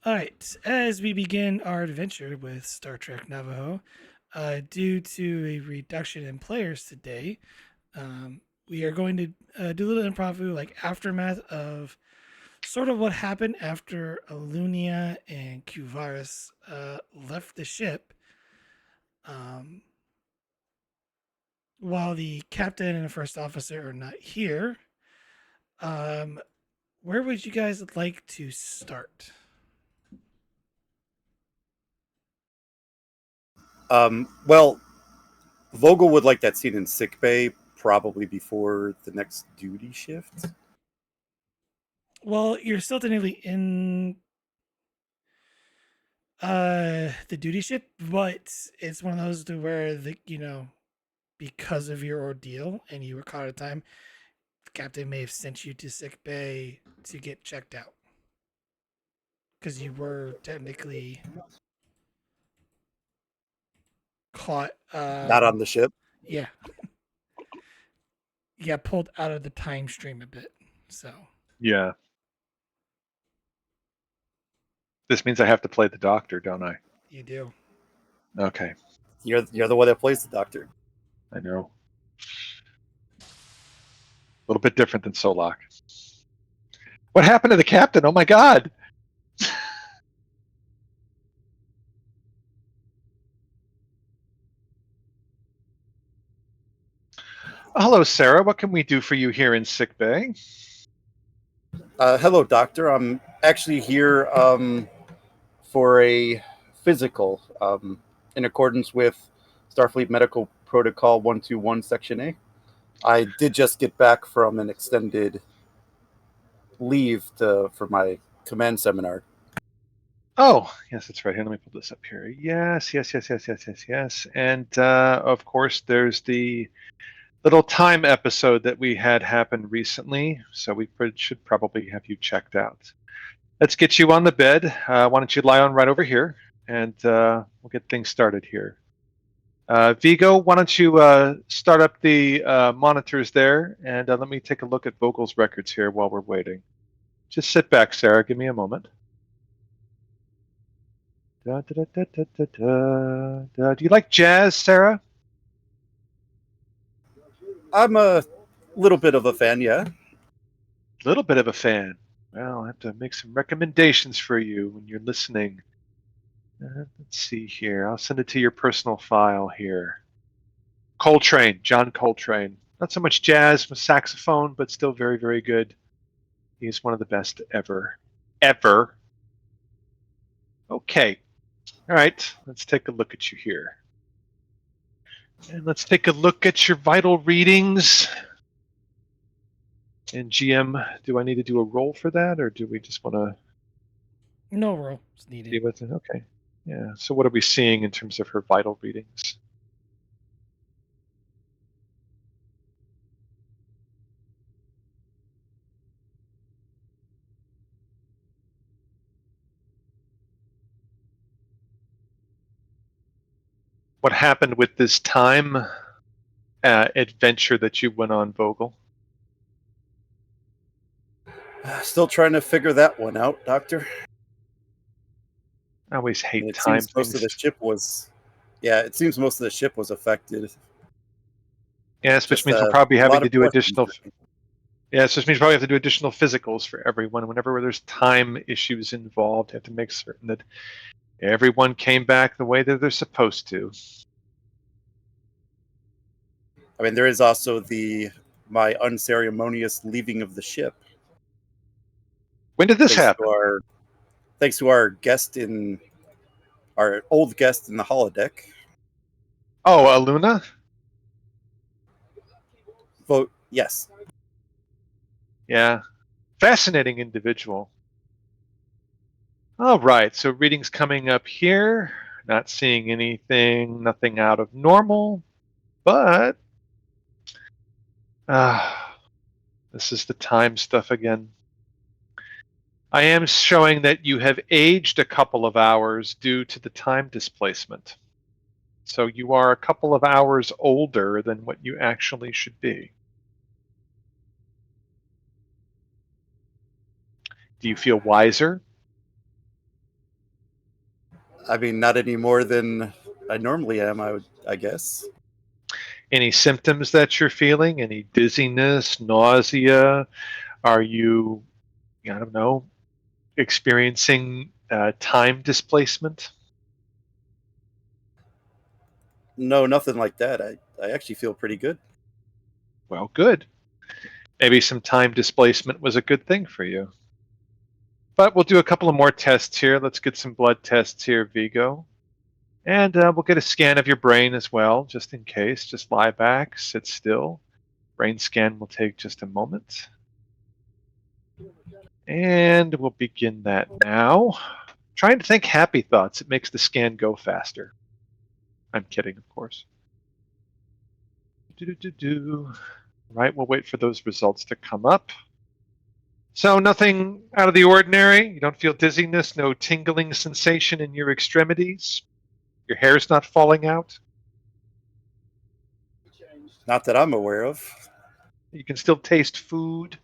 All right, as we begin our adventure with Star Trek Navajo, due to a reduction in players today, we are going to do a little improv, like aftermath of sort of what happened after Alunia and Cuvaris left the ship. Um, while the captain and the first officer are not here, um, where would you guys like to start? Well, Vogel would like that scene in sickbay probably before the next duty shift. Well, you're still technically in the duty ship, but it's one of those to where because of your ordeal and you were caught at time, the captain may have sent you to sick bay to get checked out because you were technically caught. Not on the ship. Yeah, you got pulled out of the time stream a bit. So Yeah. This means I have to play the doctor, don't I? you do. Okay, You're the one that plays the doctor. I know. A little bit different than Solak. What happened to the captain? Oh my god! Hello, Sarah. What can we do for you here in sick bay? Hello, doctor. I'm actually here for a physical in accordance with Starfleet Medical Protocol 121, Section A. I did just get back from an extended leave for my command seminar. Oh, yes, that's right. Here, let me pull this up here. Yes. And of course, there's the little time episode that we had happen recently, so we should probably have you checked out. Let's get you on the bed. Why don't you lie on right over here, and we'll get things started here. Vigo, why don't you start up the monitors there, and let me take a look at Vogel's records here while we're waiting. Just sit back, Sarah. Give me a moment. Da, da, da, da, da, da, da. Do you like jazz, Sarah? I'm a little bit of a fan, yeah. A little bit of a fan. Well, I'll have to make some recommendations for you when you're listening. Let's see here. I'll send it to your personal file here. Coltrane, John Coltrane. Not so much jazz with saxophone, but still very, very good. He's one of the best ever. Ever. Okay. All right. Let's take a look at you here. And let's take a look at your vital readings. And GM, do I need to do a roll for that, or do we just want to? No roll is needed. Deal with it? Okay. Yeah. So what are we seeing in terms of her vital readings? What happened with this time adventure that you went on, Vogel? Still trying to figure that one out, doctor. I always hate And it time seems most of the ship was, it seems most of the ship was affected. Yes, which means we'll probably be having to do additional. questions. Yes, which means probably have to do additional physicals for everyone. Whenever there's time issues involved, you have to make certain that everyone came back the way that they're supposed to. I mean, there is also my unceremonious leaving of the ship. When did this happen? Thanks to our old guest in the holodeck. Oh, Aluna? Vote yes. Yeah. Fascinating individual. All right, so readings coming up here. Not seeing anything, nothing out of normal, but this is the time stuff again. I am showing that you have aged a couple of hours due to the time displacement. So you are a couple of hours older than what you actually should be. Do you feel wiser? I mean, not any more than I normally am, I guess. Any symptoms that you're feeling? Any dizziness, nausea? Are you, I don't know, experiencing time displacement? No, nothing like that. I actually feel pretty good. Well, good. Maybe some time displacement was a good thing for you. But we'll do a couple of more tests here. Let's get some blood tests here, Vigo. And we'll get a scan of your brain as well, just in case. Just lie back, sit still. Brain scan will take just a moment. And we'll begin that now. Trying to think happy thoughts. It makes the scan go faster. I'm kidding, of course. Right, we'll wait for those results to come up. So nothing out of the ordinary. You don't feel dizziness, no tingling sensation in your extremities. Your hair's not falling out. Not that I'm aware of. You can still taste food.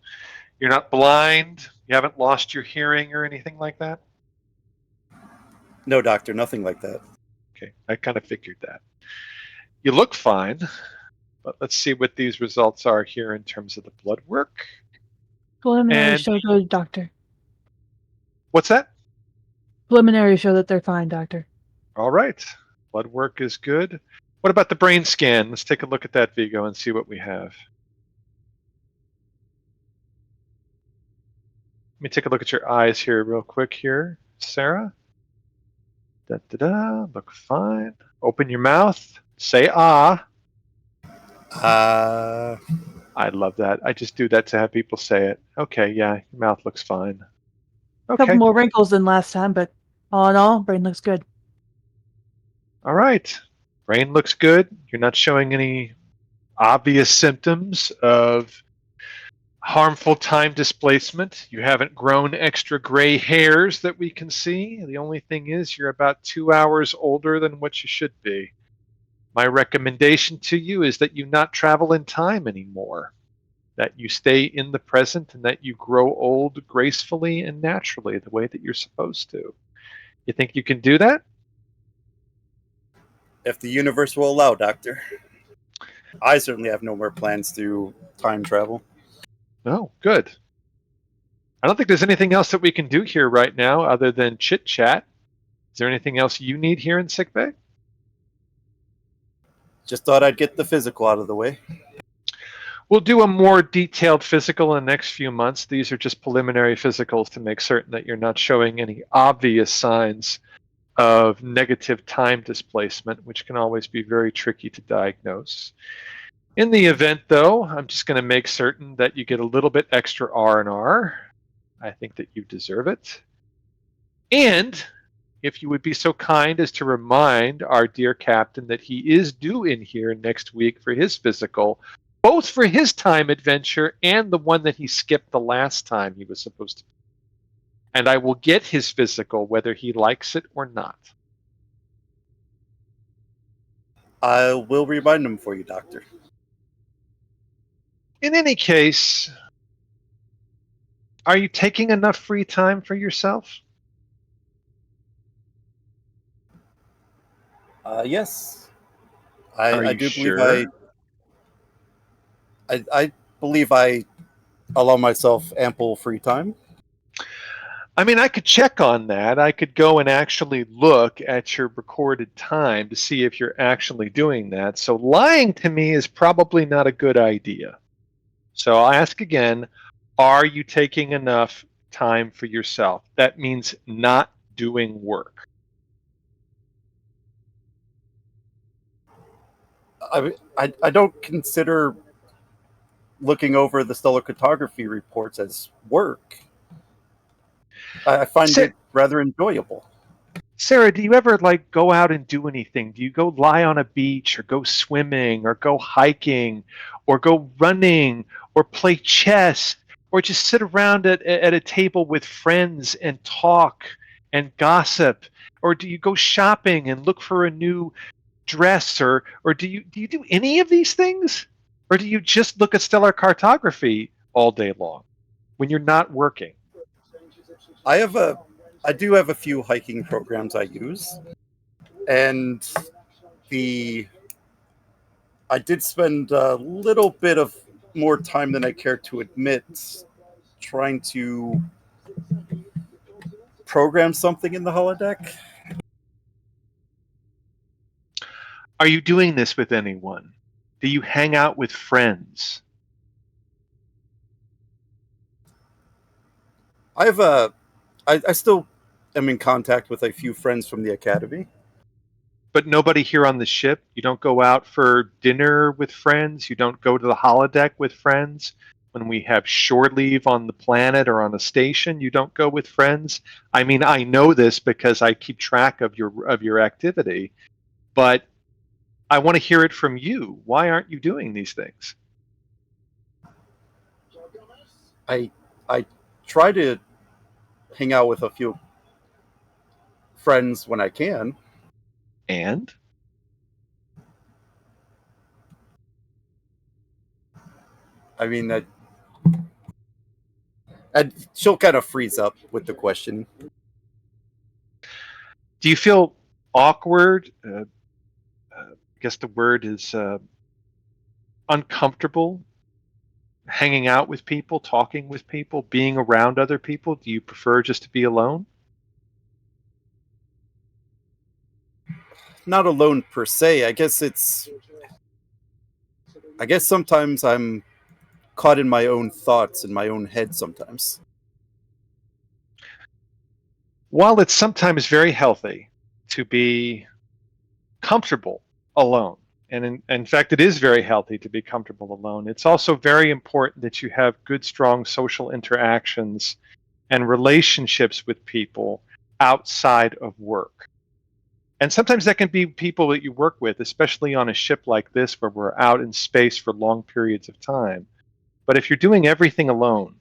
You're not blind. You haven't lost your hearing or anything like that. No, doctor, nothing like that. Okay, I kind of figured that. You look fine, but let's see what these results are here in terms of the blood work. Preliminary And- show good, doctor. What's that? Preliminary show that they're fine, doctor. All right. Blood work is good. What about the brain scan? Let's take a look at that, Vigo, and see what we have. Let me take a look at your eyes here real quick here, Sarah. Da-da-da, look fine. Open your mouth. Say ah. I love that. I just do that to have people say it. Okay, yeah, your mouth looks fine. A Okay. couple more wrinkles than last time, but all in all, brain looks good. All right. Brain looks good. You're not showing any obvious symptoms of harmful time displacement. You haven't grown extra gray hairs that we can see. The only thing is you're about 2 hours older than what you should be. My recommendation to you is that you not travel in time anymore, that you stay in the present and that you grow old gracefully and naturally the way that you're supposed to. You think you can do that? If the universe will allow, doctor. I certainly have no more plans to time travel. No, good. I don't think there's anything else that we can do here right now other than chit chat. Is there anything else you need here in sickbay? Just thought I'd get the physical out of the way. We'll do a more detailed physical in the next few months. These are just preliminary physicals to make certain that you're not showing any obvious signs of negative time displacement, which can always be very tricky to diagnose. In the event, though, I'm just going to make certain that you get a little bit extra R&R. I think that you deserve it. And if you would be so kind as to remind our dear captain that he is due in here next week for his physical, both for his time adventure and the one that he skipped the last time he was supposed to. And I will get his physical whether he likes it or not. I will remind him for you, doctor. In any case, are you taking enough free time for yourself? Yes. Are I you do sure? believe I believe I allow myself ample free time. I mean, I could check on that. I could go and actually look at your recorded time to see if you're actually doing that. So lying to me is probably not a good idea. So I'll ask again, are you taking enough time for yourself? That means not doing work. I don't consider looking over the stellar cartography reports as work. I find it rather enjoyable. Sarah, do you ever like go out and do anything? Do you go lie on a beach or go swimming or go hiking or go running or play chess or just sit around at a table with friends and talk and gossip? Or do you go shopping and look for a new dress or do you do any of these things? Or do you just look at stellar cartography all day long when you're not working? I have a I do have a few hiking programs I use, and I did spend a little bit of more time than I care to admit trying to program something in the holodeck. Are you doing this with anyone? Do you hang out with friends? I still am in contact with a few friends from the academy. But nobody here on the ship? You don't go out for dinner with friends? You don't go to the holodeck with friends? When we have shore leave on the planet or on a station, you don't go with friends? I mean, I know this because I keep track of your activity, but I want to hear it from you. Why aren't you doing these things? I try to hang out with a few friends when I can. And I mean, and she'll kind of freeze up with the question. do you feel awkward? I guess the word is uncomfortable hanging out with people, talking with people, being around other people? Do you prefer just to be alone? Not alone per se. I guess sometimes I'm caught in my own thoughts in my own head sometimes. While it's sometimes very healthy to be comfortable alone, and in fact, it is very healthy to be comfortable alone, it's also very important that you have good, strong social interactions and relationships with people outside of work. And sometimes that can be people that you work with, especially on a ship like this where we're out in space for long periods of time. But if you're doing everything alone,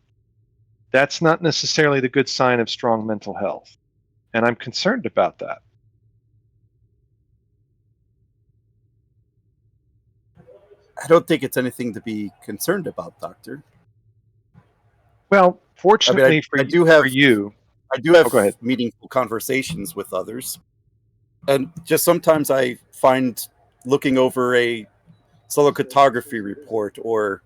that's not necessarily the good sign of strong mental health. And I'm concerned about that. I don't think it's anything to be concerned about, Doctor. Well, I fortunately mean, for I do you, have go ahead. meaningful conversations with others, and just sometimes I find looking over a solar cartography report or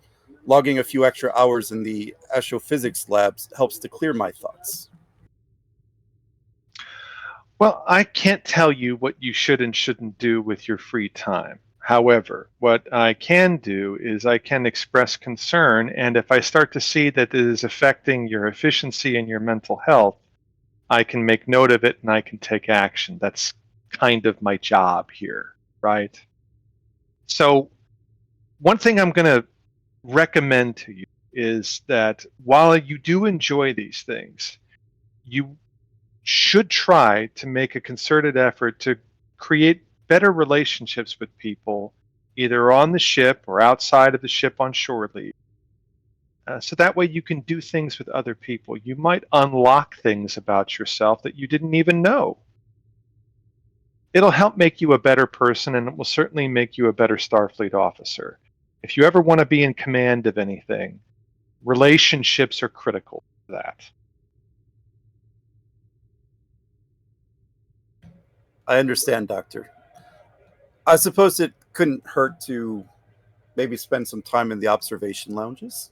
logging a few extra hours in the astrophysics labs helps to clear my thoughts. Well, I can't tell you what you should and shouldn't do with your free time. However, what I can do is I can express concern, and if I start to see that it is affecting your efficiency and your mental health, I can make note of it and I can take action. That's kind of my job here, right? So, one thing I'm going to recommend to you is that while you do enjoy these things, you should try to make a concerted effort to create better relationships with people, either on the ship or outside of the ship on shore leave. So that way you can do things with other people. You might unlock things about yourself that you didn't even know. It'll help make you a better person, and it will certainly make you a better Starfleet officer. If you ever want to be in command of anything, relationships are critical to that. I understand, Doctor. I suppose it couldn't hurt to maybe spend some time in the observation lounges.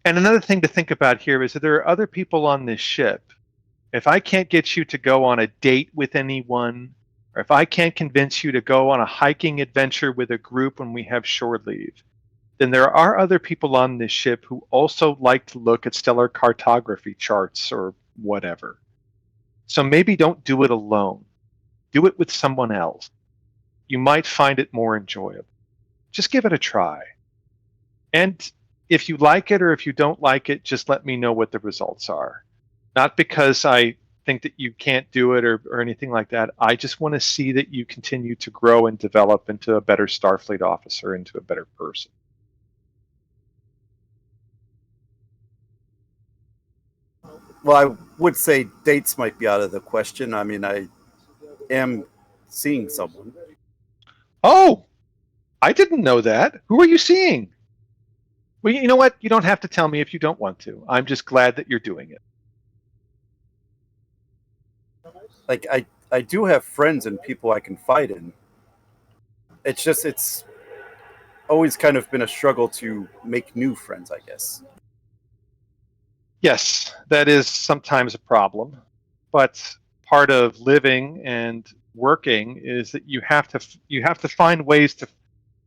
And another thing to think about here is that there are other people on this ship. If I can't get you to go on a date with anyone, or if I can't convince you to go on a hiking adventure with a group when we have shore leave, then there are other people on this ship who also like to look at stellar cartography charts or whatever. So maybe don't do it alone. Do it with someone else. You might find it more enjoyable. Just give it a try. And if you like it or if you don't like it, just let me know what the results are. Not because I think that you can't do it or anything like that. I just want to see that you continue to grow and develop into a better Starfleet officer, into a better person. Well, I would say dates might be out of the question. I mean, I am seeing someone. Oh, I didn't know that. Who are you seeing? Well, you know what? You don't have to tell me if you don't want to. I'm just glad that you're doing it. like I do have friends and people I can fight in. It's always kind of been a struggle to make new friends, I guess. Yes, that is sometimes a problem, but part of living and working is that you have to find ways to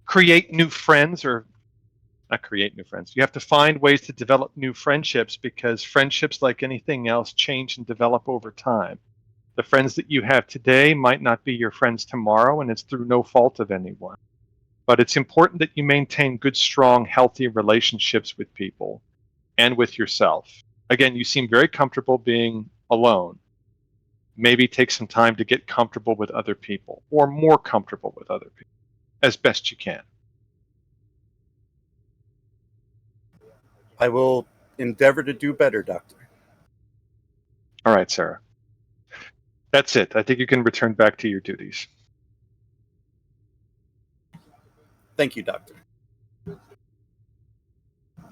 create new friends, or not create new friends. You have to find ways to develop new friendships, because friendships, like anything else, change and develop over time. The friends that you have today might not be your friends tomorrow, and it's through no fault of anyone. But it's important that you maintain good, strong, healthy relationships with people and with yourself. Again, you seem very comfortable being alone. Maybe take some time to get comfortable with other people, or more comfortable with other people, as best you can. I will endeavor to do better, Doctor. All right, Sarah. That's it. I think you can return back to your duties. Thank you, Doctor.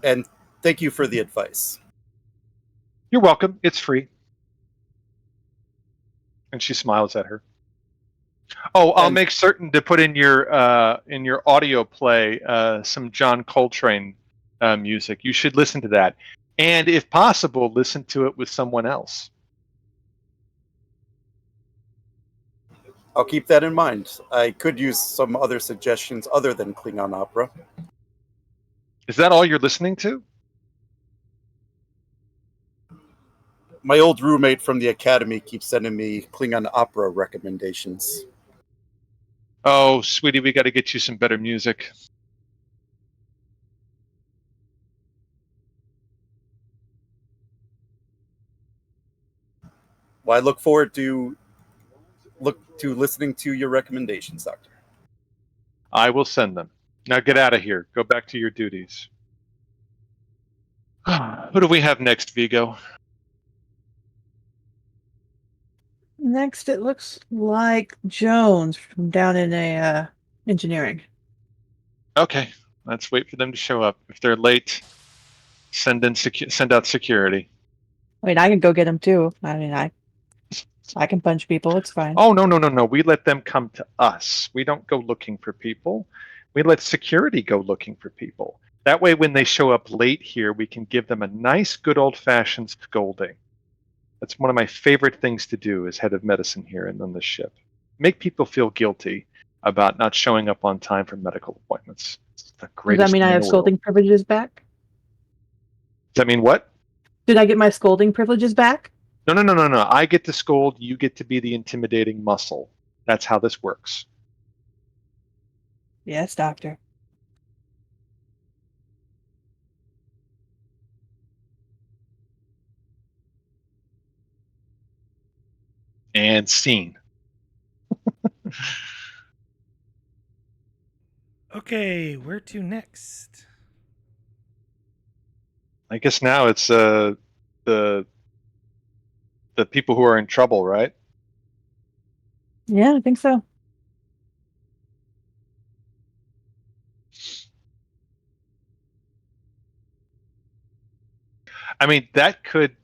And thank you for the advice. You're welcome. It's free. And she smiles at her. Oh, I'll And make certain to put in your audio play some John Coltrane music. You should listen to that, and if possible, listen to it with someone else. I'll keep that in mind. I could use some other suggestions other than Klingon opera. Is that all you're listening to? My old roommate from the academy keeps sending me Klingon opera recommendations. Oh, sweetie, we got to get you some better music. Well, I look forward to listening to your recommendations, Doctor. I will send them. Now get out of here. Go back to your duties. Who do we have next, Vigo? Next, it looks like Jones from down in a engineering. Okay, let's wait for them to show up. If they're late, send out security. I mean, I can go get him too. I mean, I can punch people. It's fine. Oh, no. We let them come to us. We don't go looking for people. We let security go looking for people. That way, when they show up late here, we can give them a nice, good old-fashioned scolding. That's one of my favorite things to do as head of medicine here and on this ship. Make people feel guilty about not showing up on time for medical appointments. It's the Does that greatest mean thing I in have the world. scolding privileges back? Does that mean what? Did I get my scolding privileges back? No. I get to scold. You get to be the intimidating muscle. That's how this works. Yes, doctor. And scene. Okay, where to next? I guess now it's the people who are in trouble, right? Yeah, I think so. I mean, that could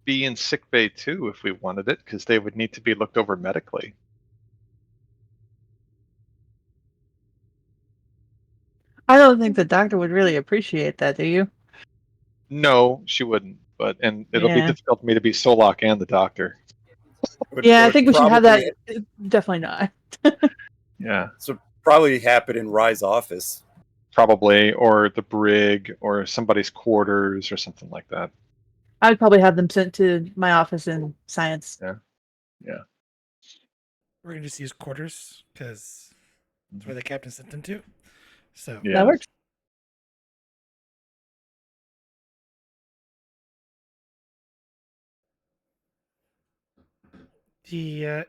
be in sick bay too if we wanted it, because they would need to be looked over medically. I don't think the doctor would really appreciate that, do you? No, she wouldn't. And it'll be Yeah. difficult for me to be Solak and the doctor. Yeah, I think we should have that. Probably, Definitely not. Yeah, so probably happen in Rye's office. probably, or the brig, or somebody's quarters, or something like that. I'd probably have them sent to my office in science. Yeah. We're gonna just use quarters because that's where the captain sent them to. So Yeah. That works. the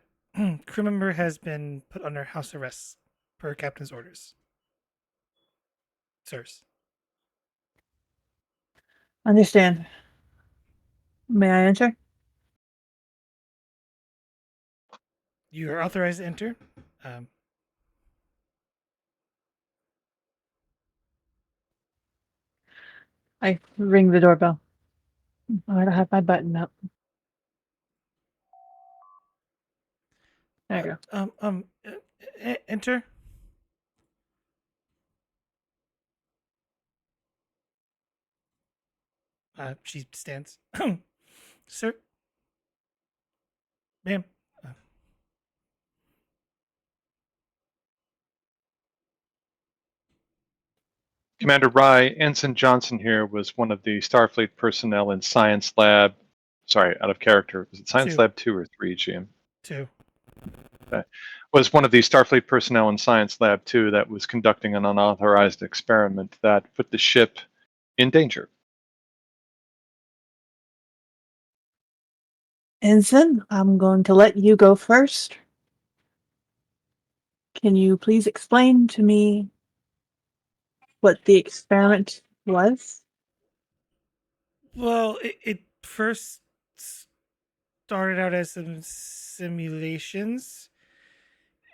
crew member has been put under house arrest per captain's orders. Sirs. Understand. May I enter? You are authorized to enter. I ring the doorbell. Oh, I don't have my button up. There you go. Enter. She stands. Sir, ma'am. Uh, Commander Rye, Ensign Johnson here was one of the Starfleet personnel in Science Lab. Sorry, out of character. Was it Science Two. Lab 2 or 3, GM? 2. Okay. Was one of the Starfleet personnel in Science Lab 2 that was conducting an unauthorized experiment that put the ship in danger. Ensign, I'm going to let you go first. Can you please explain to me what the experiment was? Well, it first started out as some simulations,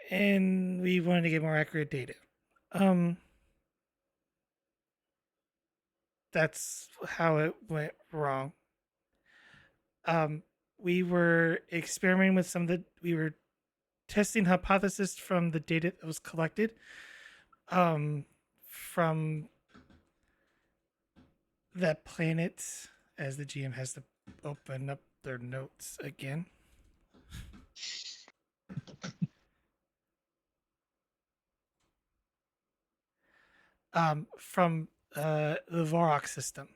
and we wanted to get more accurate data. Um, that's how it went wrong. Um, we were experimenting with we were testing hypothesis from the data that was collected from that planet, as the GM has to open up their notes again. From the Lysara System.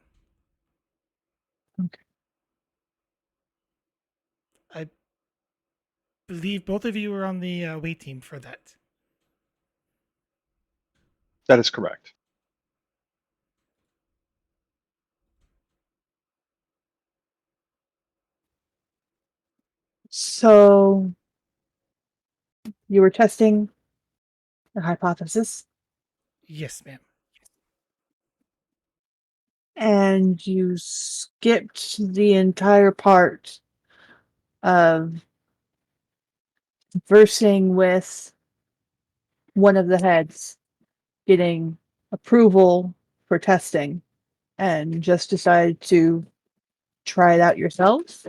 Okay. I believe both of you were on the away team for that. That is correct. So you were testing the hypothesis Yes, ma'am. and you skipped the entire part of versing with one of the heads getting approval for testing and just decided to try it out yourselves.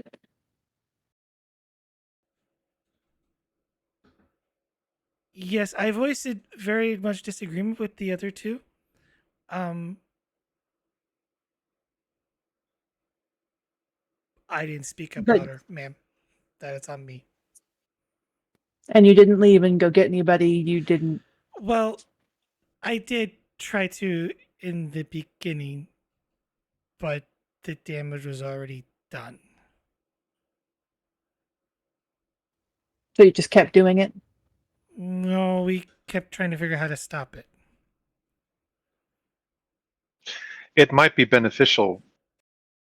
Yes, I voiced very much disagreement with the other two. Um, I didn't speak up But louder, ma'am. That it's on me. and you didn't leave and go get anybody. You didn't. Well, I did try to in the beginning, but the damage was already done. So you just kept doing it. No, we kept trying to figure out how to stop it. It might be beneficial,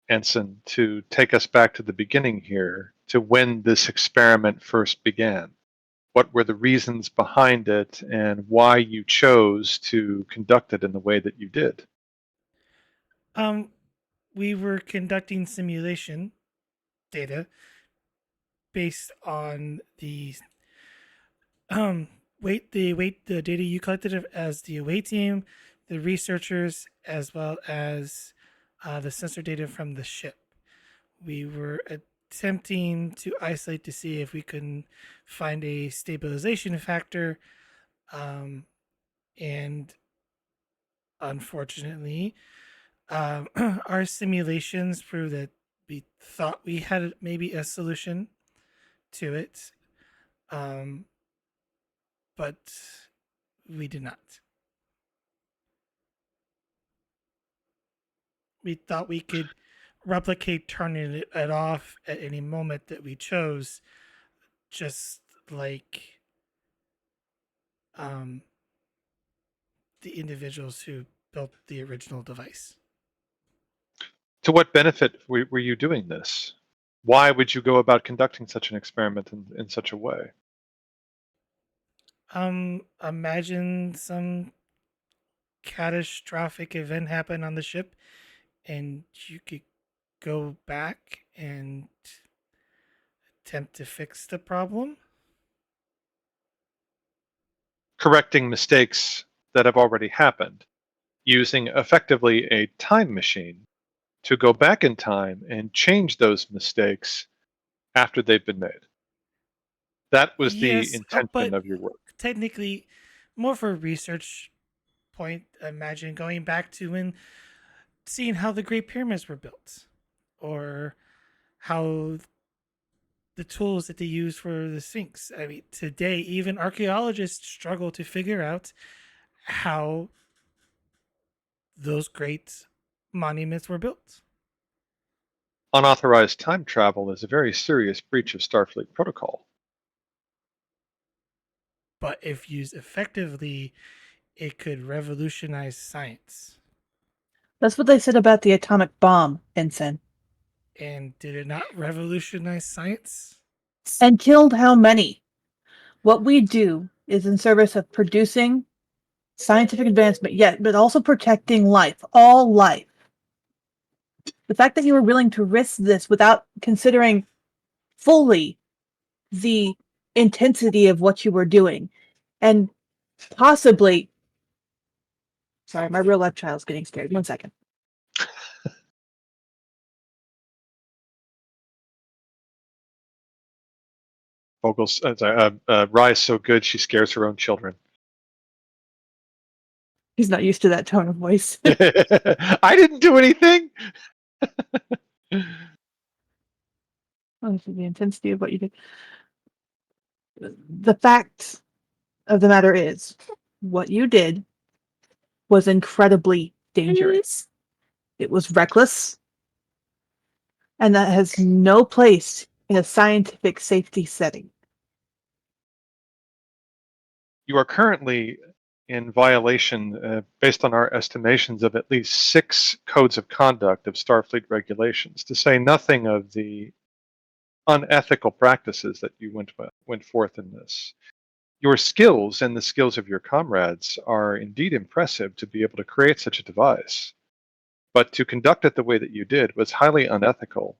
Ensign, to take us back to the beginning here, to when this experiment first began. What were the reasons behind it and why you chose to conduct it in the way that you did? We were conducting simulation data based on the the data you collected as the away team, the researchers, as well as the sensor data from the ship. We were attempting to isolate to see if we can find a stabilization factor, and unfortunately, our simulations proved that we thought we had maybe a solution to it, um, but we did not. We thought we could replicate turning it off at any moment that we chose, just like um, the individuals who built the original device. To what benefit were you doing this? Why would you go about conducting such an experiment in such a way? Imagine some catastrophic event happen on the ship, and you could go back and attempt to fix the problem. Correcting mistakes that have already happened, using effectively a time machine to go back in time and change those mistakes after they've been made. That was the Yes, intention but of your work. technically, more for a research point. Imagine going back to when seeing how the Great Pyramids were built, or how the tools that they use for the Sphinx. I mean, today even archaeologists struggle to figure out how those great monuments were built. Unauthorized time travel is a very serious breach of Starfleet protocol. But if used effectively, it could revolutionize science. That's what they said about the atomic bomb, Ensign. And did it not revolutionize science? And killed how many? What we do is in service of producing scientific advancement, yet, but also protecting life, all life. The fact that you were willing to risk this without considering fully the intensity of what you were doing, and possibly, sorry, my real life child's getting scared. 1 second. Rye's so good she scares her own children. He's not used to that tone of voice. I didn't do anything. Oh, the intensity of what you did. The fact of the matter is, what you did was incredibly dangerous. It was reckless, and that has no place in a scientific safety setting. You are currently in violation, based on our estimations, of at least 6 codes of conduct of Starfleet regulations, to say nothing of the unethical practices that you went forth in this. Your skills and the skills of your comrades are indeed impressive to be able to create such a device, but to conduct it the way that you did was highly unethical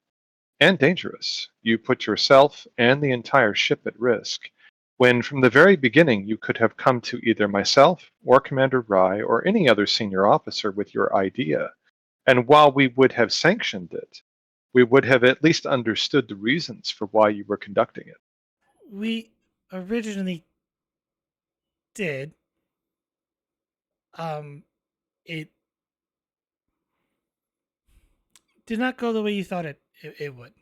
and dangerous. You put yourself and the entire ship at risk, when from the very beginning you could have come to either myself or Commander Rye or any other senior officer with your idea. And while we would have sanctioned it, we would have at least understood the reasons for why you were conducting it. We originally did. It did not go the way you thought it would.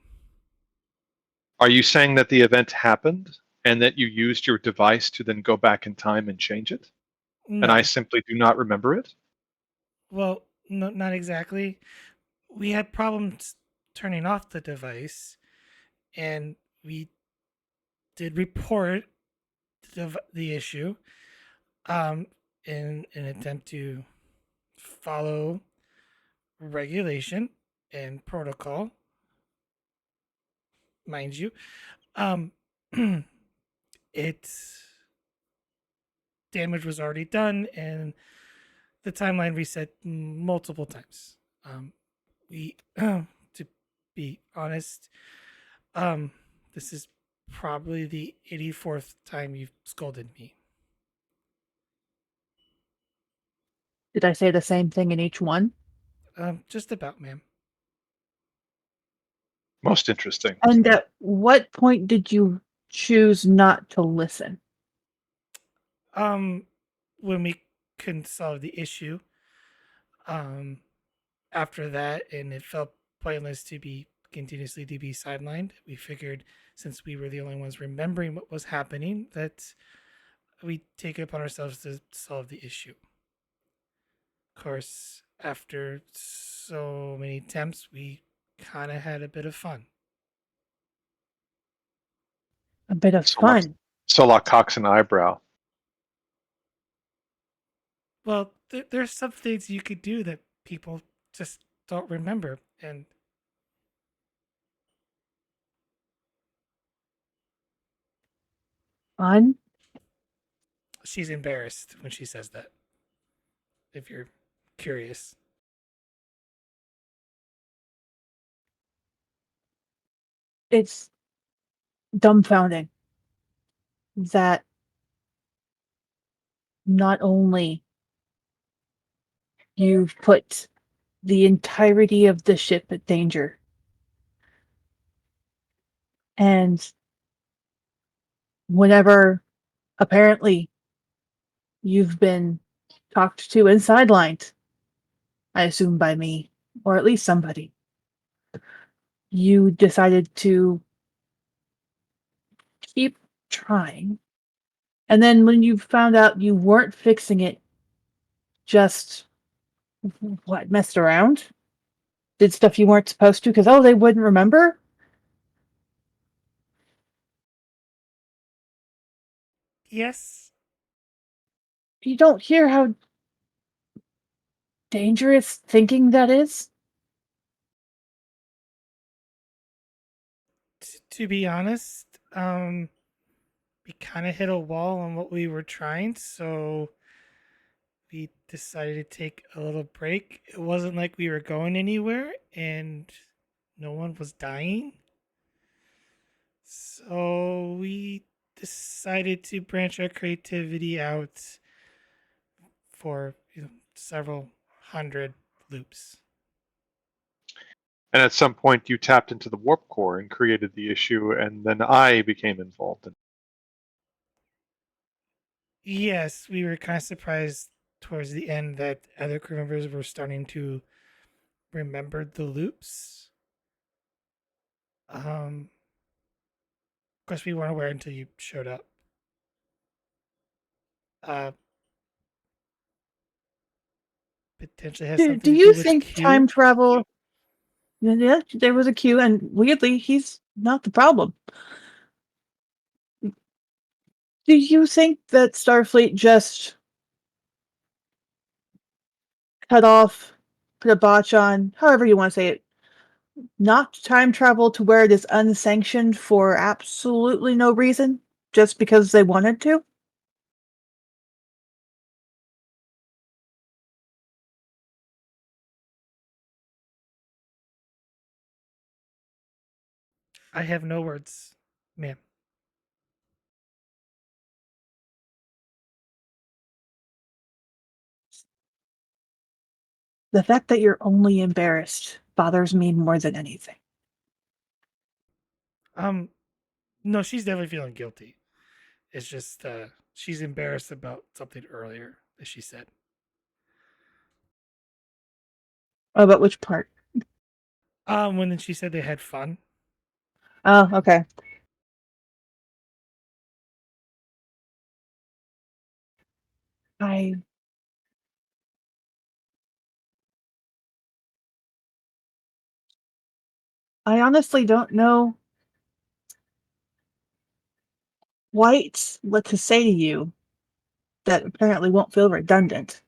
Are you saying that the event happened and that you used your device to then go back in time and change it? No. And I simply do not remember it? Well, no, not exactly. We had problems turning off the device, and we did report the issue in an attempt to follow regulation and protocol, mind you. Um, it damage was already done, and the timeline reset multiple times. We, to be honest, this is probably the 84th time you've scolded me. Did I say the same thing in each one? Just about, ma'am. Most interesting. And at what point did you choose not to listen? When we couldn't solve the issue, um, after that, and it felt pointless to be continuously to be sidelined, we figured since we were the only ones remembering what was happening, that we take it upon ourselves to solve the issue. Of course, after so many attempts, we kind of had a bit of fun. A bit of Solak fun. Solak cocks an eyebrow. Well, there's some things you could do that people just don't remember, and Fun? she's embarrassed when she says that. If you're curious. It's dumbfounding that not only you've put the entirety of the ship at danger, and whenever apparently you've been talked to and sidelined, I assume by me, or at least somebody, you decided to keep trying. And then when you found out you weren't fixing it, just what, messed around? Did stuff you weren't supposed to because, oh, they wouldn't remember? Yes. You don't hear how dangerous thinking that is? To be honest, we kind of hit a wall on what we were trying, so we decided to take a little break. It wasn't like we were going anywhere, and no one was dying. So we decided to branch our creativity out for several hundred loops. And at some point, you tapped into the warp core and created the issue, and then I became involved. Yes, we were kind of surprised towards the end that other crew members were starting to remember the loops. Of course, we weren't aware until you showed up. Uh, Potentially has Do something to you do with think Q. time travel? Yeah, there was a Q, and weirdly, he's not the problem. Do you think that Starfleet just cut off, put a botch on, however you want to say it, not time travel to where it is unsanctioned for absolutely no reason, just because they wanted to? I have no words, ma'am. The fact that you're only embarrassed bothers me more than anything. Um, no, she's definitely feeling guilty. It's just she's embarrassed about something earlier that she said. Oh, but which part? When she said they had fun. Oh, okay. I I honestly don't know quite what to say to you that apparently won't feel redundant.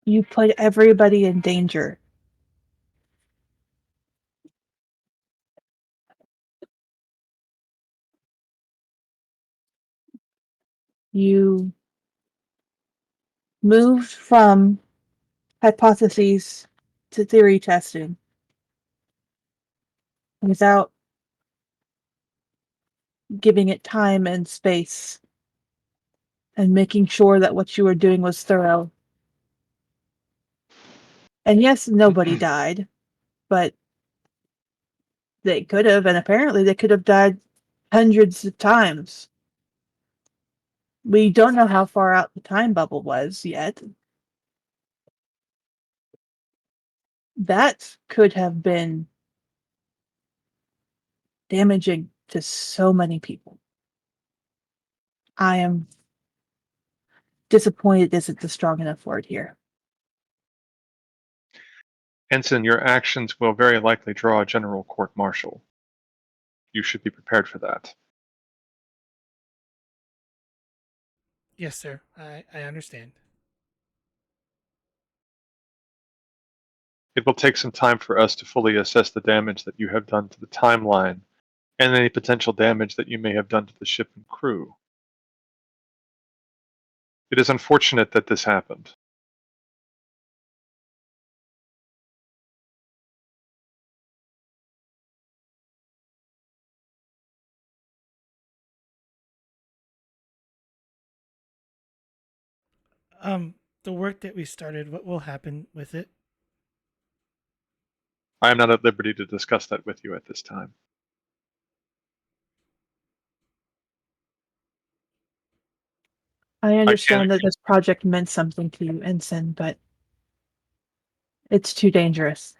You put everybody in danger. You moved from hypotheses to theory testing without giving it time and space and making sure that what you were doing was thorough. And yes, nobody died, but they could have, and apparently they could have died hundreds of times. We don't know how far out the time bubble was yet. That could have been damaging to so many people. I am disappointed isn't the strong enough word here. Ensign, your actions will very likely draw a general court-martial. You should be prepared for that. Yes, sir. I understand. It will take some time for us to fully assess the damage that you have done to the timeline and any potential damage that you may have done to the ship and crew. It is unfortunate that this happened. The work that we started, what will happen with it? I am not at liberty to discuss that with you at this time. I I can. understand that this project meant something to you, Ensign, but it's too dangerous.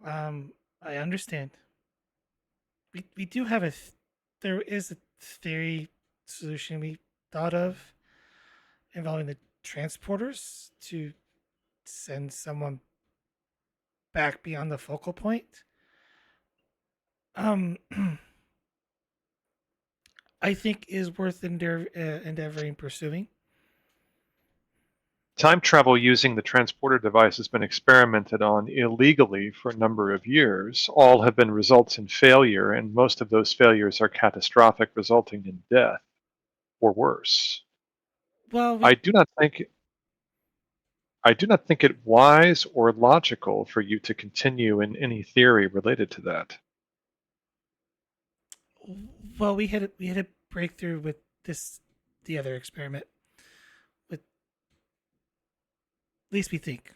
I understand. We do have there is a theory solution we thought of involving the transporters to send someone back beyond the focal point. Um, I think is worth endeavoring pursuing. Time travel using the transporter device has been experimented on illegally for a number of years. All have been results in failure, and most of those failures are catastrophic, resulting in death or worse. Well, I we do not think I do not think it wise or logical for you to continue in any theory related to that. we had a breakthrough with the other experiment. With at least we think.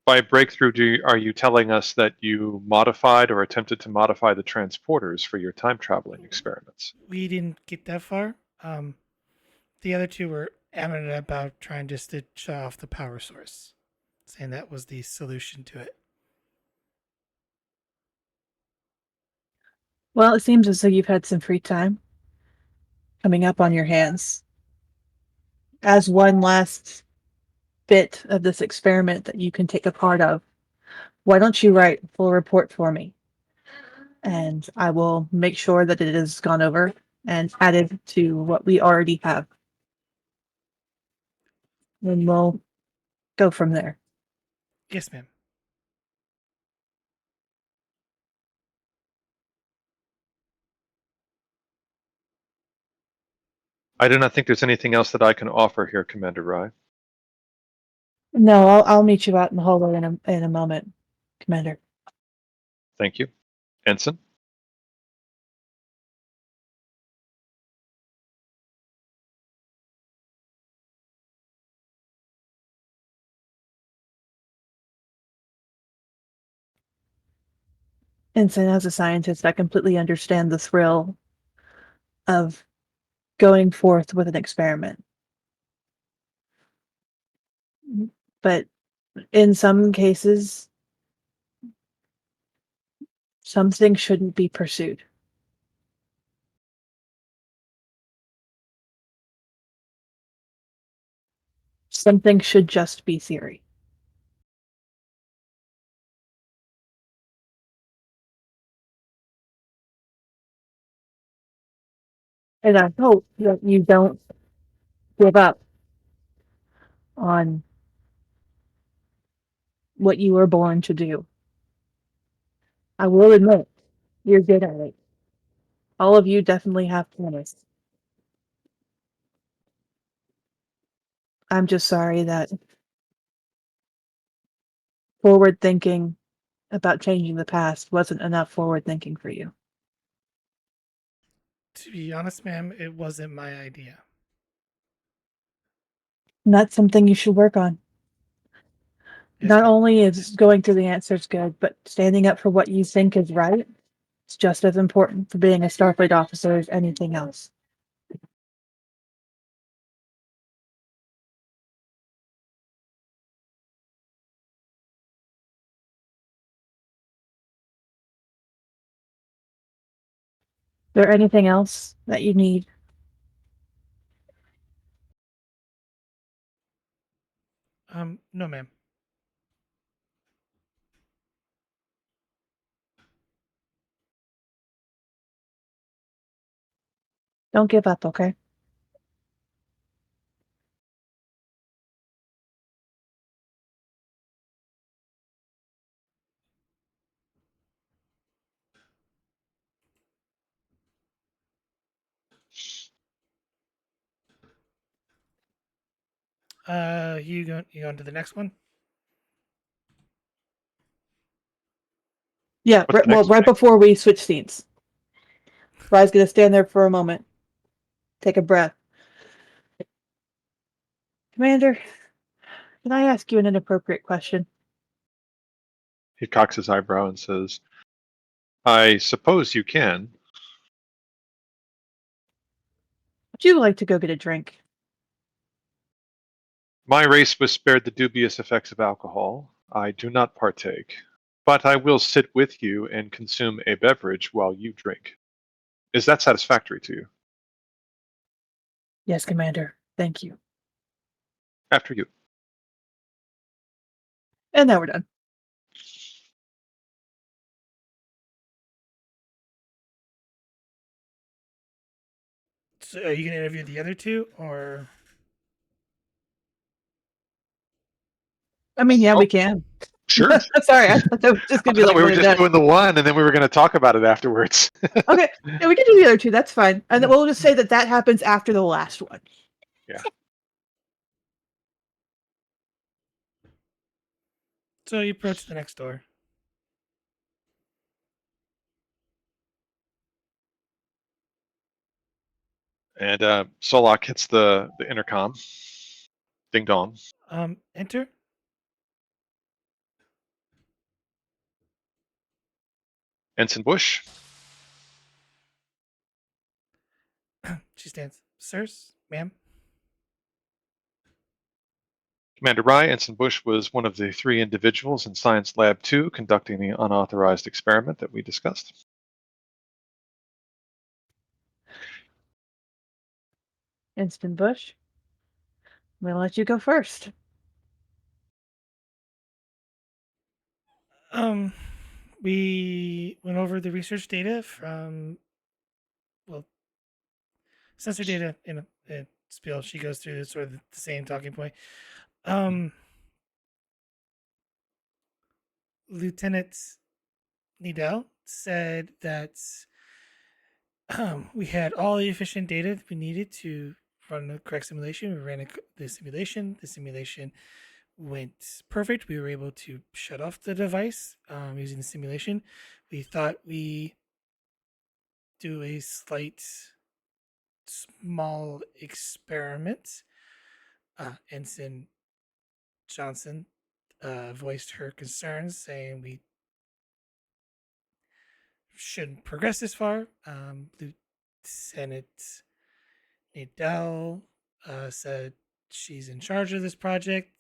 By breakthrough, are you telling us that you modified or attempted to modify the transporters for your time traveling experiments? We didn't get that far. The other two were adamant about trying just to shut off the power source, saying that was the solution to it. Well, it seems as though you've had some free time coming up on your hands. As one last bit of this experiment that you can take a part of, why don't you write a full report for me? And I will make sure that it is gone over and added to what we already have. And we'll go from there. Yes, ma'am. I do not think there's anything else that I can offer here, Commander Rye. No, I'll meet you out in the hallway in a moment, Commander. Thank you. Ensign? And so as a scientist, I completely understand the thrill of going forth with an experiment. But in some cases, some things shouldn't be pursued. Something should just be theory. And I hope that you don't give up on what you were born to do. I will admit, you're good at it. All of you definitely have promise. I'm just sorry that forward thinking about changing the past wasn't enough forward thinking for you. To be honest, ma'am, it wasn't my idea. And that's something you should work on. Yes, Not ma'am. only is going through the answers good, but standing up for what you think is right is just as important for being a Starfleet officer as anything else. Is there anything else that you need? No, ma'am. Don't give up, okay? You going to the next one? Yeah, What's well, next? right before we switch scenes. Rye's gonna stand there for a moment. Take a breath. Commander, can I ask you an inappropriate question? He cocks his eyebrow and says, I suppose you can. Would you like to go get a drink? My race was spared the dubious effects of alcohol. I do not partake, but I will sit with you and consume a beverage while you drink. Is that satisfactory to you? Yes, Commander. Thank you. After you. And now we're done. So are you gonna interview the other two, or I mean, yeah, Oh, we can. sure. Sorry, I thought that was just I gonna be thought like we were one and just done. doing the one and then we were going to talk about it afterwards. Okay, yeah, we can do the other two. That's fine, and then we'll just say that happens after the last one. Yeah. so you approach the next door? And Solak hits the intercom. Ding dong. Enter. Ensign Bush. She stands. Sirs, ma'am. Commander Rye, Ensign Bush was one of the 3 individuals in Science Lab 2 conducting the unauthorized experiment that we discussed. Instant Bush, I'm gonna let you go first. We went over the research data from, well, sensor data in a spiel. She goes through sort of the same talking point. Lieutenant Needell said that we had all the efficient data we needed to run the correct simulation. We ran the simulation. The simulation went perfect. We were able to shut off the device using the simulation. We thought we do a slight small experiment. Ensign Johnson voiced her concerns, saying we shouldn't progress this far. Lieutenant Nadell said she's in charge of this project.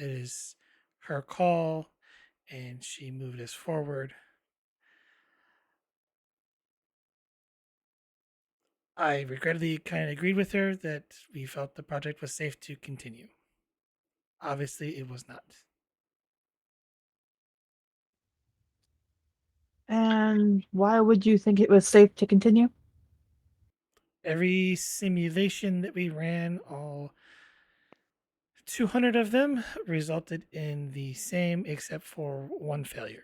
It is her call, and she moved us forward. I regrettably kind of agreed with her that we felt the project was safe to continue. Obviously, it was not. And why would you think it was safe to continue? Every simulation that we ran, all 200 of them, resulted in the same except for one failure.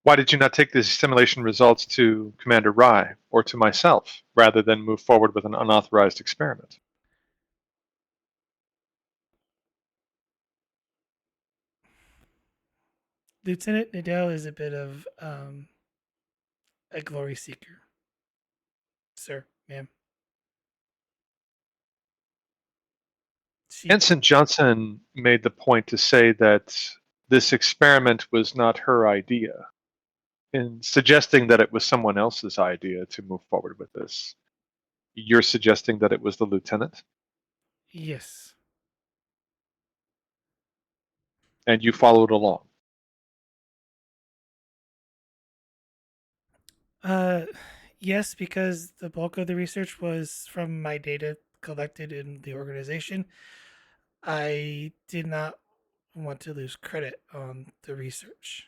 Why did you not take the simulation results to Commander Rye or to myself rather than move forward with an unauthorized experiment? Lieutenant Nadell is a bit of a glory seeker. Sir, ma'am. She Ensign Johnson made the point to say that this experiment was not her idea, in suggesting that it was someone else's idea to move forward with this. You're suggesting that it was the lieutenant, Yes. and you followed along. Uh yes, because the bulk of the research was from my data collected in the organization. I did not want to lose credit on the research.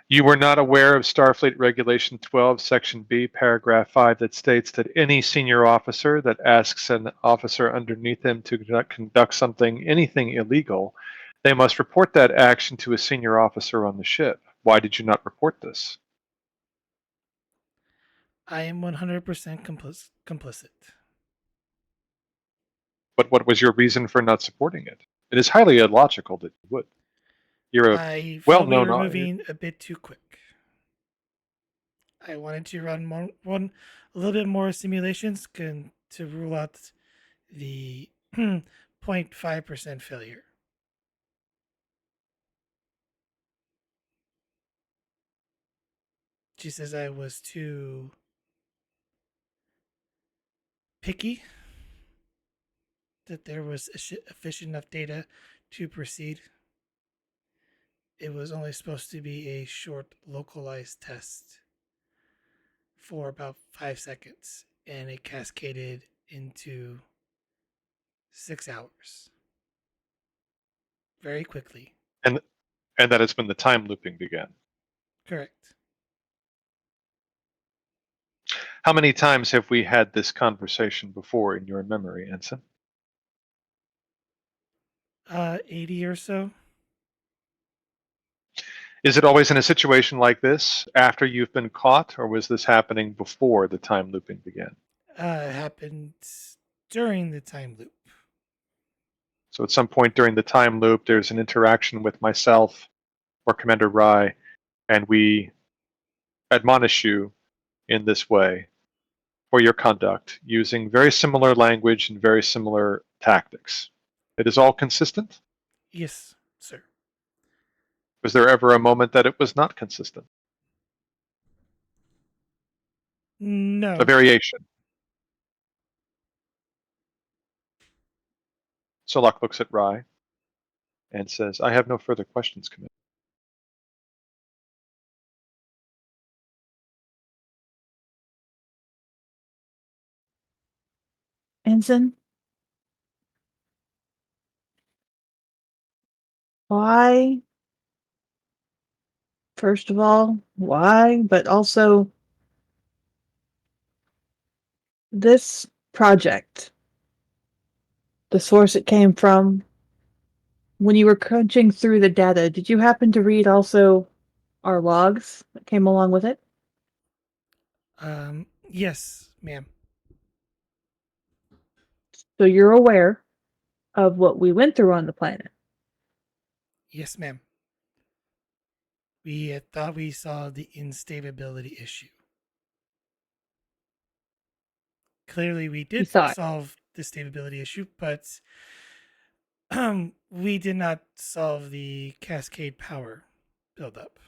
You were not aware of Starfleet Regulation 12, Section B, Paragraph 5, that states that any senior officer that asks an officer underneath them to conduct anything illegal, they must report that action to a senior officer on the ship. Why did you not report this? I am 100% complicit. But what was your reason for not supporting it? It is highly illogical that you would. You're a I felt we well-known. were moving a bit too quick. I wanted to run a little bit more simulations to rule out the 0.5% failure. She says I was too picky, that there was efficient enough data to proceed. It was only supposed to be a short localized test for about 5 seconds, and it cascaded into 6 hours very quickly. and that it's when the time looping began. Correct. How many times have we had this conversation before in your memory, Ensign? 80 or so. Is it always in a situation like this after you've been caught, or was this happening before the time looping began? Happened during the time loop. So at some point during the time loop, there's an interaction with myself or Commander Rye, and we admonish you in this way for your conduct using very similar language and very similar tactics. It is all consistent? Yes, sir. Was there ever a moment that it was not consistent? A No. variation. Solak looks at Rye and says, I have no further questions, Commander. Ensign, why? First of all, why? But also, this project, the source it came from, when you were crunching through the data, did you happen to read also our logs that came along with it? Yes, ma'am. So you're aware of what we went through on the planet. Yes, ma'am. We had thought we saw the instability issue. Clearly, we You did thought. solve the stability issue, but we did not solve the cascade power buildup.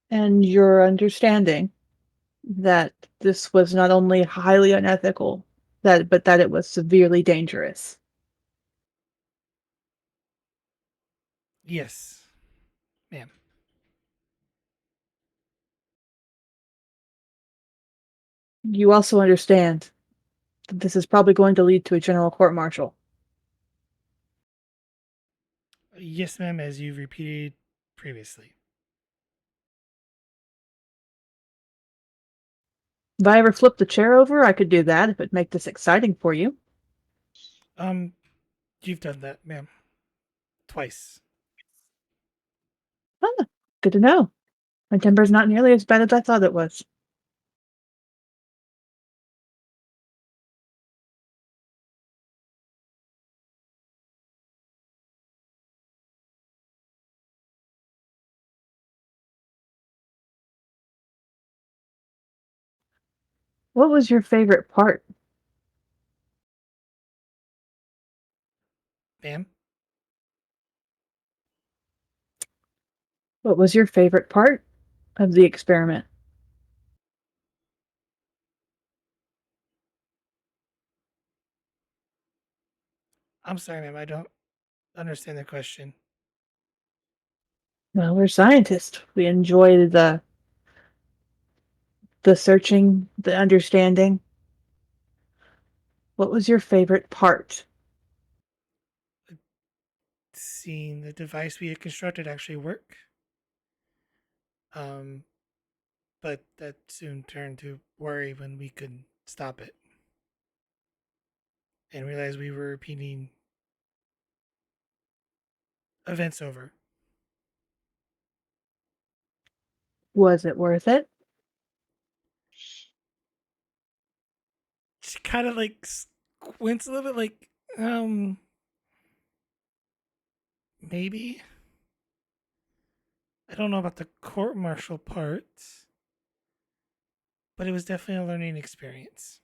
And your understanding that this was not only highly unethical, but that it was severely dangerous. Yes, ma'am. You also understand that this is probably going to lead to a general court martial. Yes, ma'am, as you've repeated previously. If I ever flip the chair over, I could do that if it'd make this exciting for you. Um, you've done that, ma'am. Twice. Ah, good to know. My temper's not nearly as bad as I thought it was. What was your favorite part? Ma'am? What was your favorite part of the experiment? I'm sorry, ma'am. I don't understand the question. Well, we're scientists. We enjoy the searching, the understanding. What was your favorite part? Seeing the device we had constructed actually work. Um, but that soon turned to worry when we couldn't stop it and realized we were repeating events over. Was it worth it? She kind of like squints a little bit, like, maybe. I don't know about the court martial part, but it was definitely a learning experience.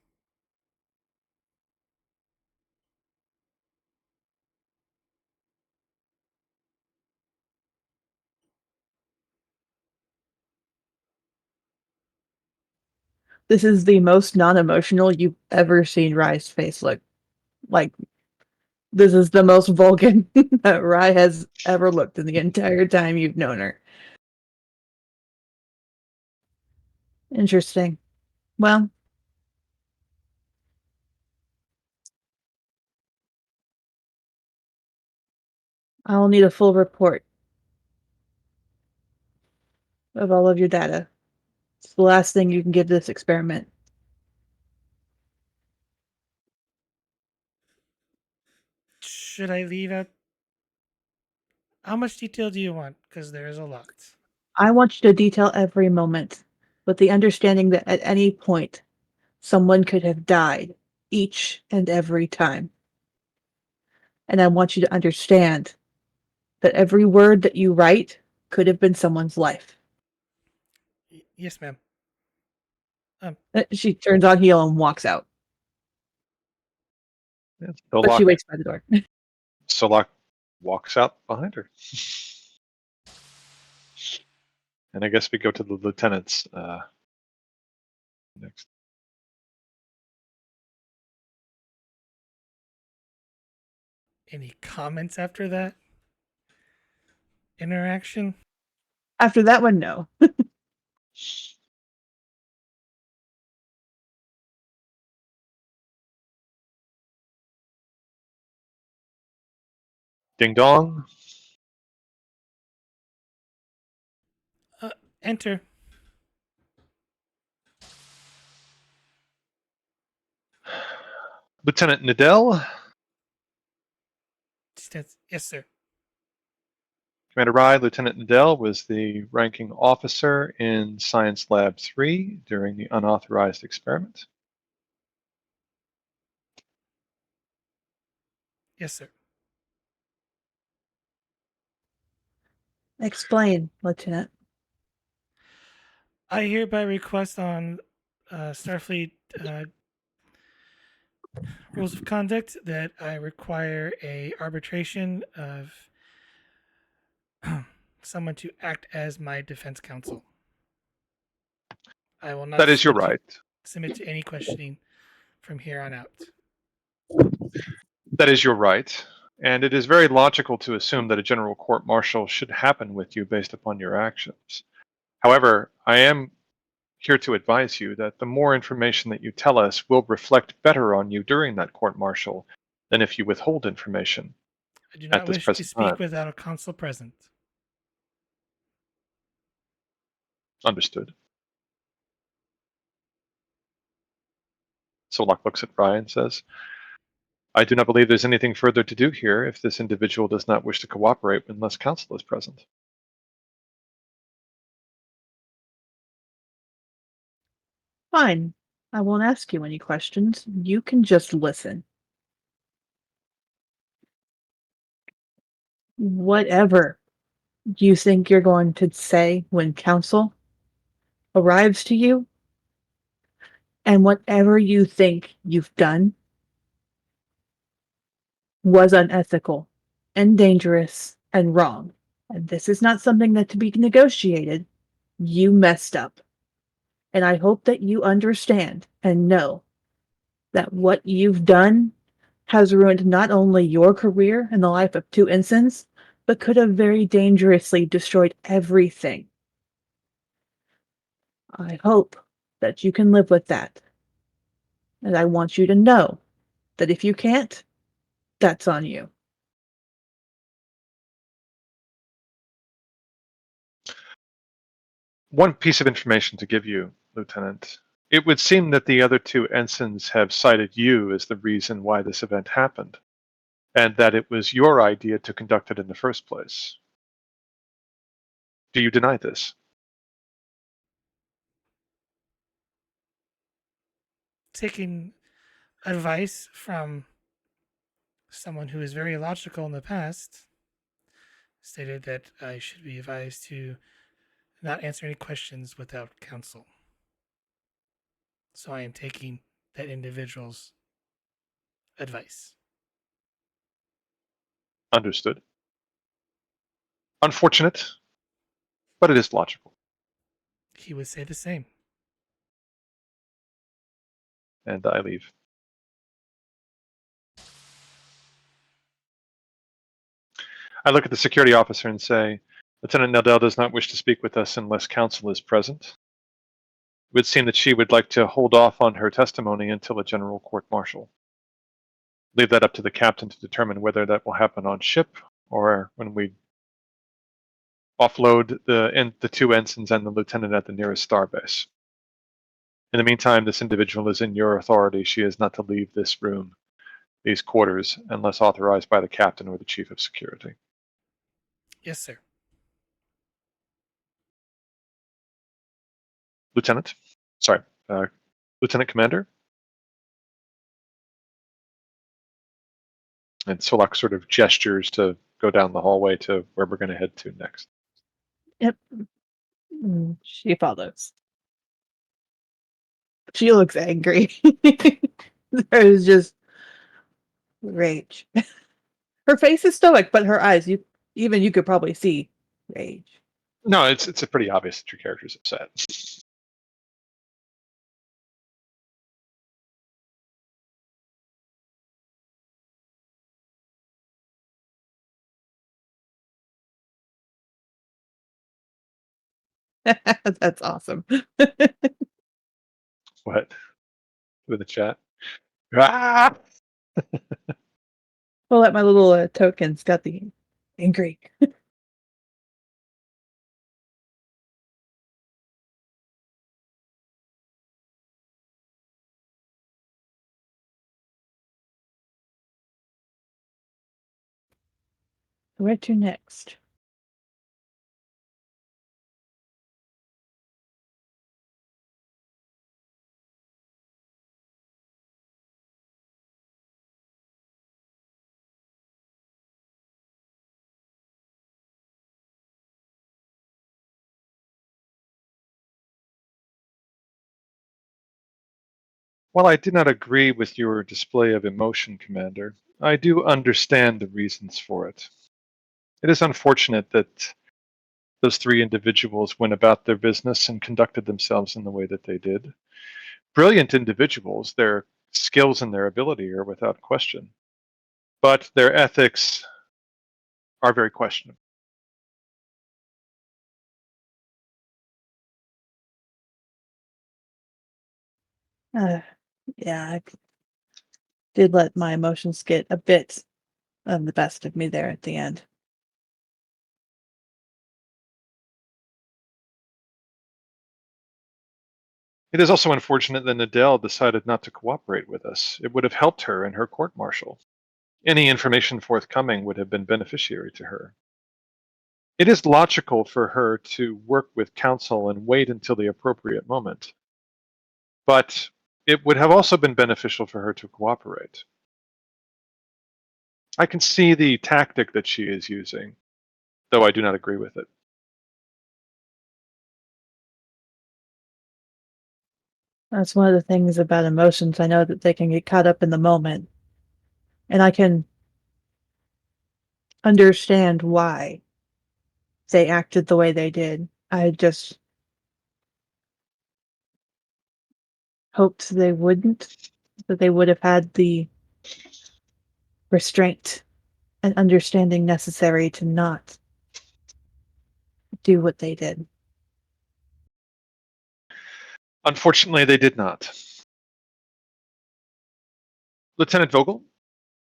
This is the most non-emotional you've ever seen Rye's face look. Like, this is the most Vulcan that Rye has ever looked in the entire time you've known her. Interesting. Well, I'll need a full report of all of your data. It's the last thing you can give this experiment. Should I leave out? How much detail do you want? Because there is a lot. I want you to detail every moment, with the understanding that at any point, someone could have died each and every time. And I want you to understand that every word that you write could have been someone's life. Yes, ma'am. She turns on heel and walks out, Yeah, but she waits by the door. Solak walks out behind her. And I guess we go to the lieutenants next. Any comments after that interaction? After that one, no. Ding dong. Enter. Lieutenant Nadell. Yes, sir. Commander Rye, Lieutenant Nadell was the ranking officer in Science Lab 3 during the unauthorized experiment. Yes, sir. Explain, Lieutenant. I hereby request on Starfleet rules of conduct that I require a arbitration of someone to act as my defense counsel. I will not That is your right. submit to any questioning from here on out. That is your right. And it is very logical to assume that a general court martial should happen with you based upon your actions. However, I am here to advise you that the more information that you tell us will reflect better on you during that court martial than if you withhold information I do at not this wish to present time. speak without a consul present. Understood. Solak looks at Ryan and says, I do not believe there's anything further to do here if this individual does not wish to cooperate unless counsel is present. Fine. I won't ask you any questions. You can just listen. Whatever you think you're going to say when counsel arrives to you, and whatever you think you've done was unethical and dangerous and wrong. And this is not something that to be negotiated. You messed up. And I hope that you understand and know that what you've done has ruined not only your career and the life of two ensigns, but could have very dangerously destroyed everything. I hope that you can live with that. And I want you to know that if you can't, that's on you. One piece of information to give you, Lieutenant. It would seem that the other two ensigns have cited you as the reason why this event happened, and that it was your idea to conduct it in the first place. Do you deny this? Taking advice from someone who is very logical in the past stated that I should be advised to not answer any questions without counsel. So I am taking that individual's advice. Understood. Unfortunate, but it is logical. He would say the same. And I leave. I look at the security officer and say, Lieutenant Nadell does not wish to speak with us unless counsel is present. It would seem that she would like to hold off on her testimony until a general court-martial. Leave that up to the captain to determine whether that will happen on ship or when we offload the two ensigns and the lieutenant at the nearest starbase. In the meantime, this individual is in your authority. She is not to leave this room, these quarters, unless authorized by the captain or the chief of security. Yes, sir. Lieutenant? Sorry, Lieutenant Commander? And Solak sort of gestures to go down the hallway to where we're going to head to next. Yep. She follows. She looks angry. There's just rage. Her face is stoic, but her eyes, you could probably see rage. No, it's a pretty obvious that your character's upset. That's awesome. What? With the chat? Ah! Well, at my little token's got the angry. Where to next? While I did not agree with your display of emotion, Commander, I do understand the reasons for it. It is unfortunate that those three individuals went about their business and conducted themselves in the way that they did. Brilliant individuals, their skills and their ability are without question, but their ethics are very questionable. Yeah, I did let my emotions get a bit of the best of me there at the end. It is also unfortunate that Nadell decided not to cooperate with us. It would have helped her in her court-martial. Any information forthcoming would have been beneficiary to her. It is logical for her to work with counsel and wait until the appropriate moment. But it would have also been beneficial for her to cooperate. I can see the tactic that she is using, though I do not agree with it. That's one of the things about emotions. I know that they can get caught up in the moment. And I can understand why they acted the way they did. I just hoped they wouldn't, that they would have had the restraint and understanding necessary to not do what they did. Unfortunately, they did not. Lieutenant Vogel,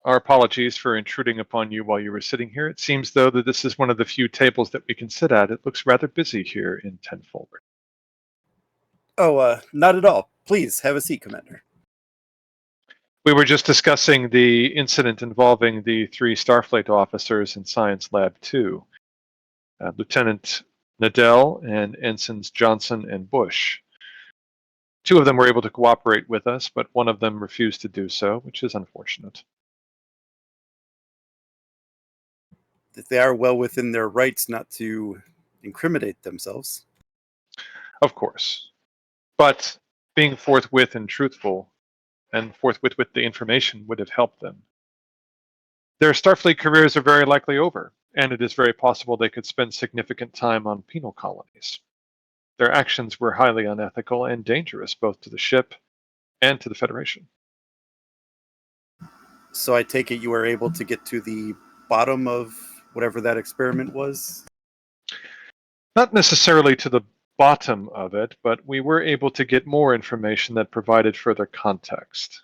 our apologies for intruding upon you while you were sitting here. It seems, though, that this is one of the few tables that we can sit at. It looks rather busy here in 10 Forward. Oh, not at all. Please have a seat, Commander. We were just discussing the incident involving the three Starfleet officers in Science Lab 2. Lieutenant Nadell and Ensigns Johnson and Bush. Two of them were able to cooperate with us, but one of them refused to do so, which is unfortunate. That they are well within their rights not to incriminate themselves. Of course. But being forthwith and truthful and forthwith with the information would have helped them. Their Starfleet careers are very likely over, and it is very possible they could spend significant time on penal colonies. Their actions were highly unethical and dangerous both to the ship and to the Federation. So I take it you were able to get to the bottom of whatever that experiment was? Not necessarily to the bottom of it, but we were able to get more information that provided further context.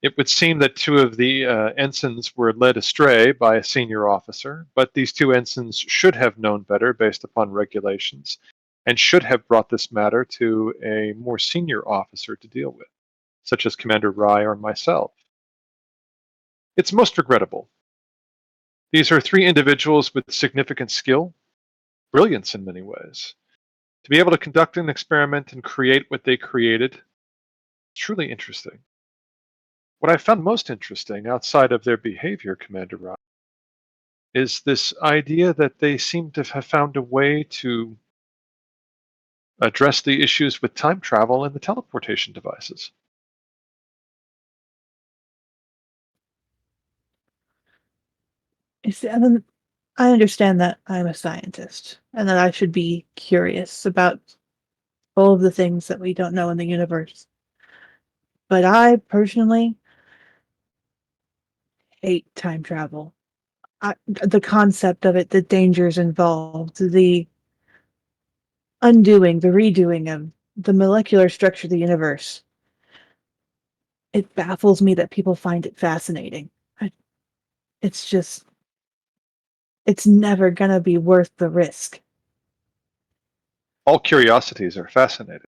It would seem that two of the ensigns were led astray by a senior officer, but these two ensigns should have known better based upon regulations and should have brought this matter to a more senior officer to deal with, such as Commander Rye or myself. It's most regrettable. These are three individuals with significant skill, brilliance in many ways. To be able to conduct an experiment and create what they created, truly interesting. What I found most interesting outside of their behavior, Commander Rye, is this idea that they seem to have found a way to address the issues with time travel and the teleportation devices. I understand that I'm a scientist and that I should be curious about all of the things that we don't know in the universe. But I personally hate time travel. The concept of it, the dangers involved, the undoing, the redoing of the molecular structure of the universe. It baffles me that people find it fascinating. It's just, it's never gonna be worth the risk. All curiosities are fascinating.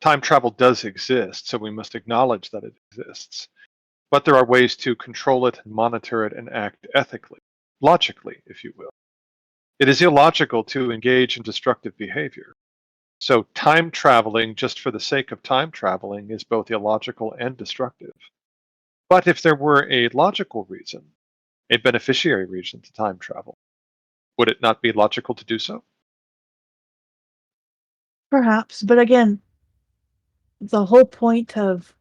Time travel does exist, so we must acknowledge that it exists. But there are ways to control it and monitor it and act ethically, logically, if you will. It is illogical to engage in destructive behavior. So time traveling just for the sake of time traveling is both illogical and destructive. But if there were a logical reason, a beneficiary reason to time travel, would it not be logical to do so? Perhaps, but again, the whole point of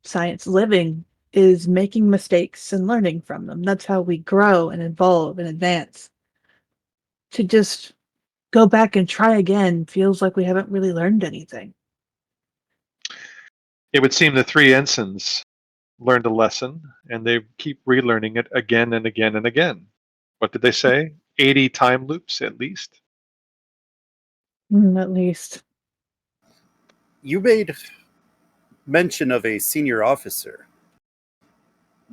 science living is making mistakes and learning from them. That's how we grow and evolve and advance. To just go back and try again feels like we haven't really learned anything. It would seem the three ensigns learned a lesson and they keep relearning it again and again and again. What did they say? 80 time loops at least? At least. You made mention of a senior officer.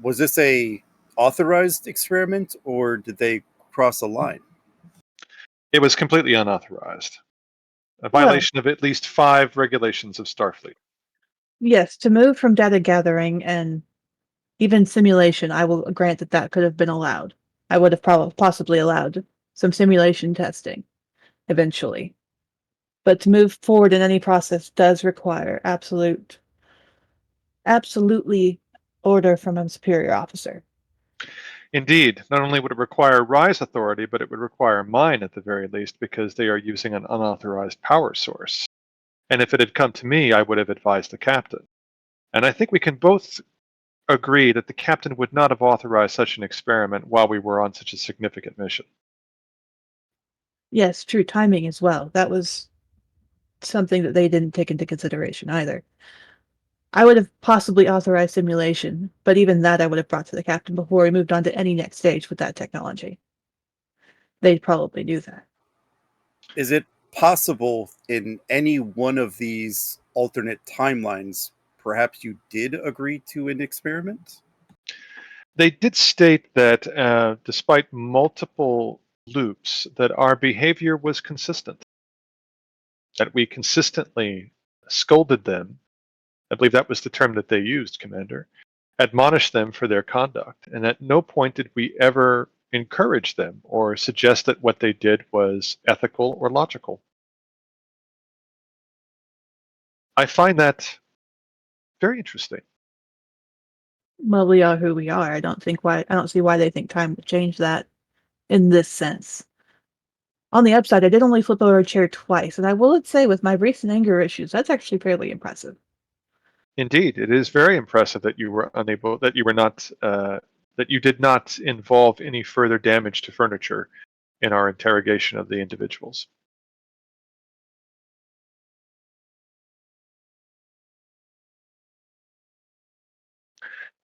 Was this a authorized experiment or did they cross a line? It was completely unauthorized. A Well, violation of at least 5 regulations of Starfleet. yes, to move from data gathering and even simulation, I will grant that that could have been allowed. I would have possibly allowed some simulation testing eventually. But to move forward in any process does require absolutely order from a superior officer. Indeed, not only would it require Rye's authority, but it would require mine at the very least because they are using an unauthorized power source. And if it had come to me, I would have advised the captain. And I think we can both agree that the captain would not have authorized such an experiment while we were on such a significant mission. Yes, true timing as well. That was something that they didn't take into consideration either. I would have possibly authorized simulation, but even that I would have brought to the captain before we moved on to any next stage with that technology. They'd probably do that. Is it possible in any one of these alternate timelines, perhaps you did agree to an experiment? They did state that despite multiple loops, that our behavior was consistent, that we consistently scolded them. I believe that was the term that they used, Commander, admonished them for their conduct. And at no point did we ever encourage them or suggest that what they did was ethical or logical. I find that very interesting. Well, we are who we are. I don't see why they think time would change that in this sense. On the upside, I did only flip over a chair twice, and I will say with my recent anger issues, that's actually fairly impressive. Indeed, it is very impressive that you were unable, that you were not, that you did not involve any further damage to furniture in our interrogation of the individuals.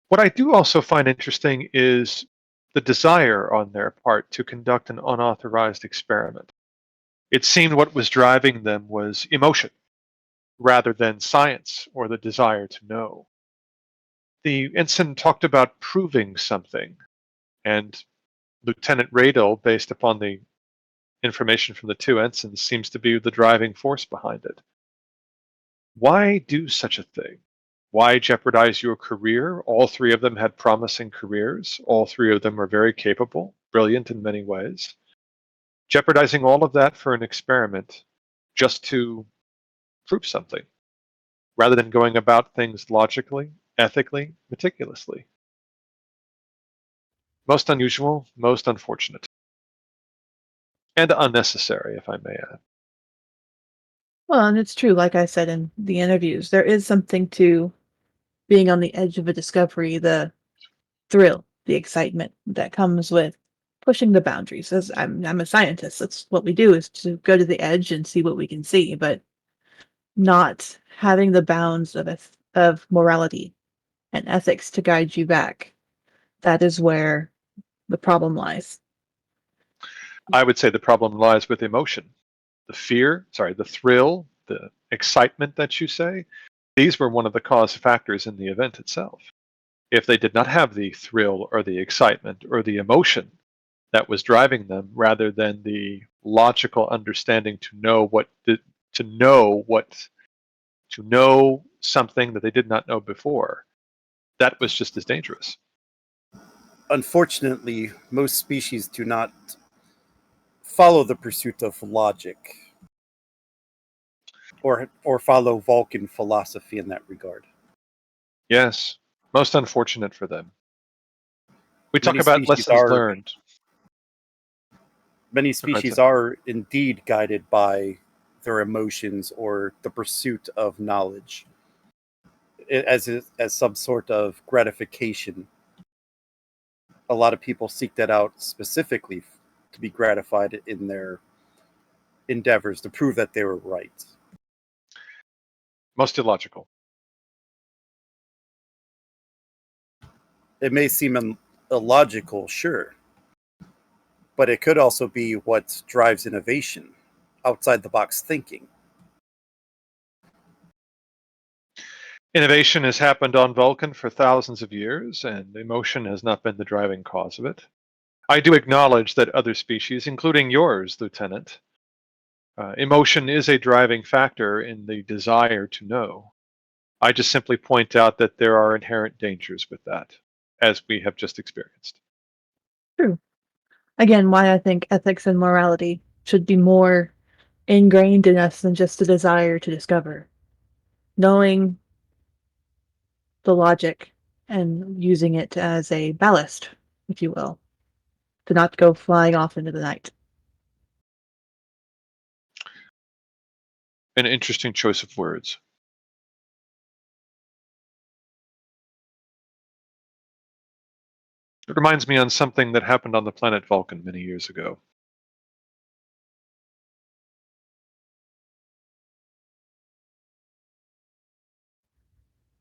What I do also find interesting is the desire on their part to conduct an unauthorized experiment. It seemed what was driving them was emotion rather than science or the desire to know. The ensign talked about proving something, and Lieutenant Radel, based upon the information from the two ensigns, seems to be the driving force behind it. Why do such a thing? Why jeopardize your career? All three of them had promising careers. All three of them are very capable, brilliant in many ways. Jeopardizing all of that for an experiment just to prove something, rather than going about things logically, ethically, meticulously. Most unusual, most unfortunate. And unnecessary, if I may add. Well, and it's true, like I said in the interviews, there is something to being on the edge of a discovery, the thrill, the excitement that comes with pushing the boundaries. As I'm a scientist, that's what we do is to go to the edge and see what we can see, but not having the bounds of morality and ethics to guide you back. That is where the problem lies. I would say the problem lies with emotion. The fear, sorry, the thrill, the excitement that you say, these were one of the cause factors in the event itself. If they did not have the thrill or the excitement or the emotion that was driving them, rather than the logical understanding to know something that they did not know before, that was just as dangerous. Unfortunately, most species do not follow the pursuit of logic or follow Vulcan philosophy in that regard. Yes, most unfortunate for them. We talk Many about species lessons are learned. many Go ahead, species sir. are indeed guided by their emotions or the pursuit of knowledge as some sort of gratification. A lot of people seek that out specifically to be gratified in their endeavors to prove that they were right. Most illogical. It may seem illogical, sure, but it could also be what drives innovation, outside the box thinking. Innovation has happened on Vulcan for thousands of years, and emotion has not been the driving cause of it. I do acknowledge that other species, including yours, Lieutenant, emotion is a driving factor in the desire to know. I just simply point out that there are inherent dangers with that, as we have just experienced. True. Again, why I think ethics and morality should be more ingrained in us than just a desire to discover. Knowing the logic and using it as a ballast, if you will, to not go flying off into the night. An interesting choice of words. It reminds me on something that happened on the planet Vulcan many years ago.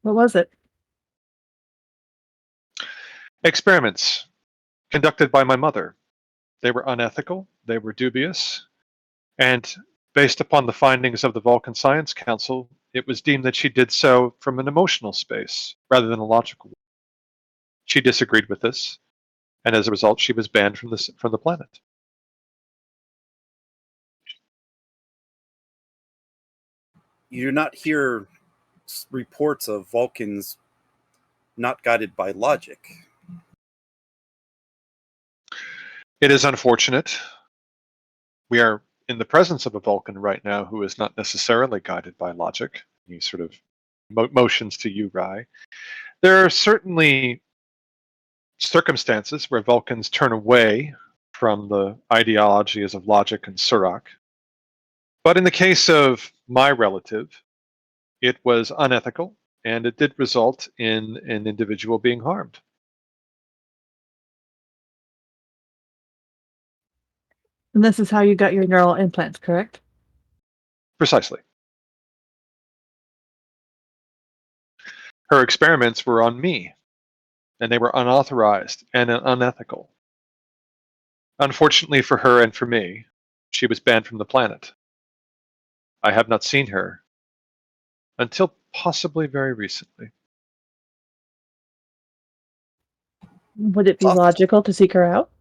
What was it? Experiments conducted by my mother. They were unethical, they were dubious, and based upon the findings of the Vulcan Science Council, it was deemed that she did so from an emotional space rather than a logical one. She disagreed with this, and as a result, she was banned from the planet. You do not hear reports of Vulcans not guided by logic. It is unfortunate. We are in the presence of a Vulcan right now who is not necessarily guided by logic. He sort of motions to you, Rai. There are certainly circumstances where Vulcans turn away from the ideologies of logic and Surak. But in the case of my relative, it was unethical, and it did result in an individual being harmed. And this is how you got your neural implants, correct? Precisely. Her experiments were on me, and they were unauthorized and unethical. Unfortunately for her and for me, she was banned from the planet. I have not seen her until possibly very recently. Would it be Awesome. logical to seek her out?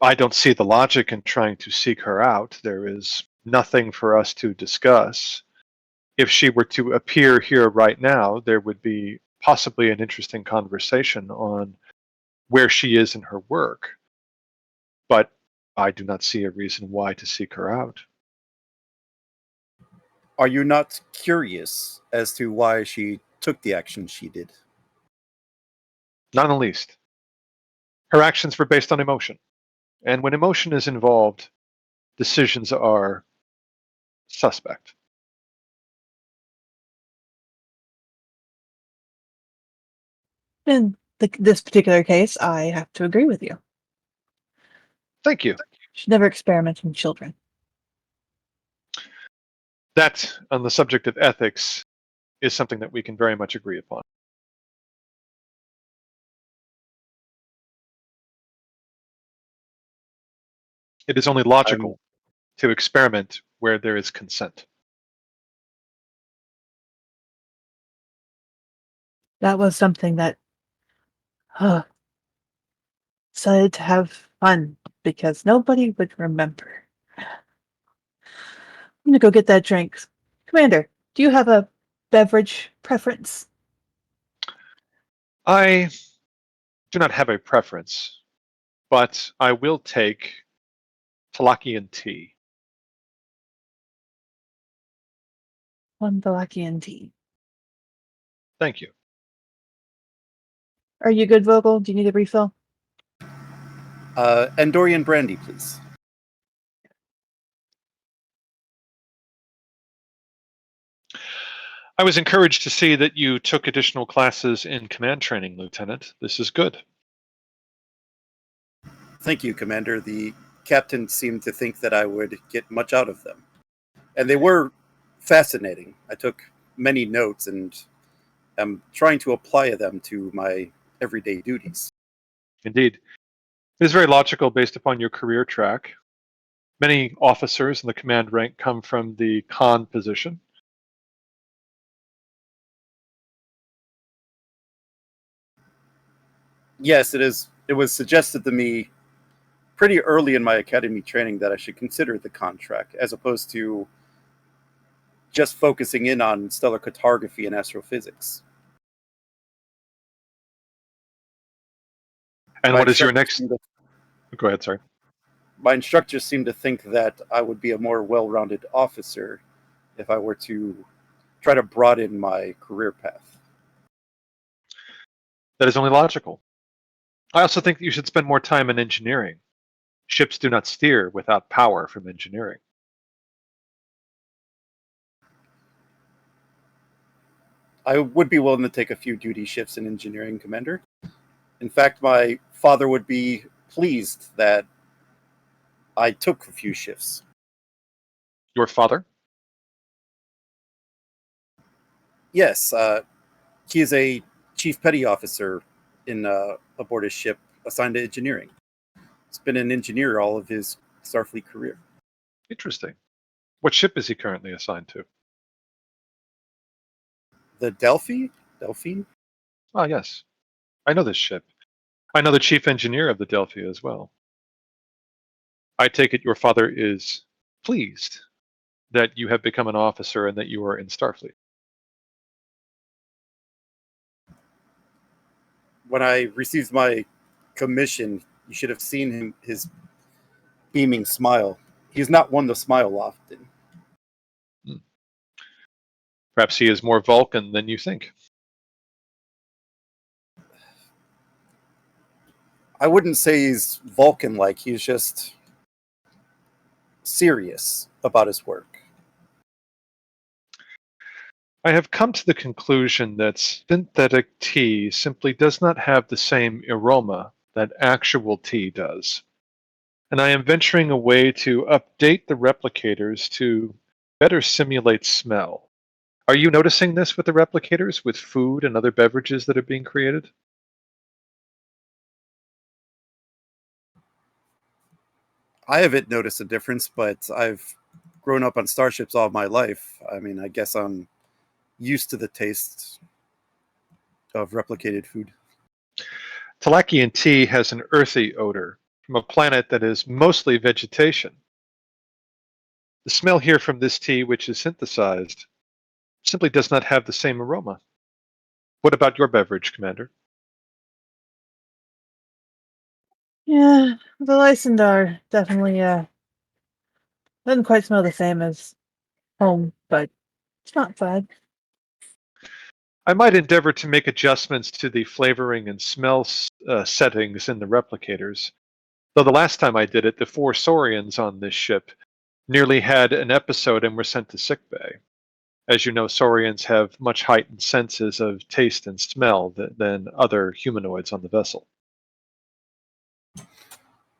I don't see the logic in trying to seek her out. There is nothing for us to discuss. If she were to appear here right now, there would be possibly an interesting conversation on where she is in her work. But I do not see a reason why to seek her out. Are you not curious as to why she took the action she did? Not in the least. Her actions were based on emotion. And when emotion is involved, decisions are suspect. In this particular case, I have to agree with you. Thank you. Should never experiment on children. That, on the subject of ethics, is something that we can very much agree upon. It is only logical to experiment where there is consent. That was something that decided to have fun because nobody would remember. I'm gonna go get that drink. Commander, do you have a beverage preference? I do not have a preference, but I will take Talakian tea. One Valakian tea. Thank you. Are you good, Vogel? Do you need a refill? Andorian brandy, please. I was encouraged to see that you took additional classes in command training, Lieutenant. This is good. Thank you, Commander. The captain seemed to think that I would get much out of them. And they were fascinating. I took many notes and am trying to apply them to my everyday duties. Indeed. It is very logical based upon your career track. Many officers in the command rank come from the con position. Yes, it is. It was suggested to me pretty early in my academy training that I should consider the contract as opposed to just focusing in on stellar cartography and astrophysics. And My what is your instructors next? seemed Go ahead, sorry. My instructors seem to think that I would be a more well-rounded officer if I were to try to broaden my career path. That is only logical. I also think that you should spend more time in engineering. Ships do not steer without power from engineering. I would be willing to take a few duty shifts in engineering, Commander. In fact, my father would be pleased that I took a few shifts. Your father? Yes, he is a chief petty officer in aboard his ship assigned to engineering. He's been an engineer all of his Starfleet career. Interesting. What ship is he currently assigned to? The Delphine? Ah, yes. I know this ship. I know the chief engineer of the Delphi as well. I take it your father is pleased that you have become an officer and that you are in Starfleet. When I received my commission, you should have seen his beaming smile. He's not one to smile often. Perhaps he is more Vulcan than you think. I wouldn't say he's Vulcan-like. He's just serious about his work. I have come to the conclusion that synthetic tea simply does not have the same aroma that actual tea does. And I am venturing a way to update the replicators to better simulate smell. Are you noticing this with the replicators, with food and other beverages that are being created? I haven't noticed a difference, but I've grown up on starships all my life. I mean, I guess I'm used to the taste of replicated food. Talakian tea has an earthy odor from a planet that is mostly vegetation. The smell here from this tea, which is synthesized, simply does not have the same aroma. What about your beverage, Commander? Yeah, the Lysandar definitely doesn't quite smell the same as home, but it's not bad. I might endeavor to make adjustments to the flavoring and smell settings in the replicators, though the last time I did it, the 4 Saurians on this ship nearly had an episode and were sent to sickbay. As you know, Saurians have much heightened senses of taste and smell than other humanoids on the vessel.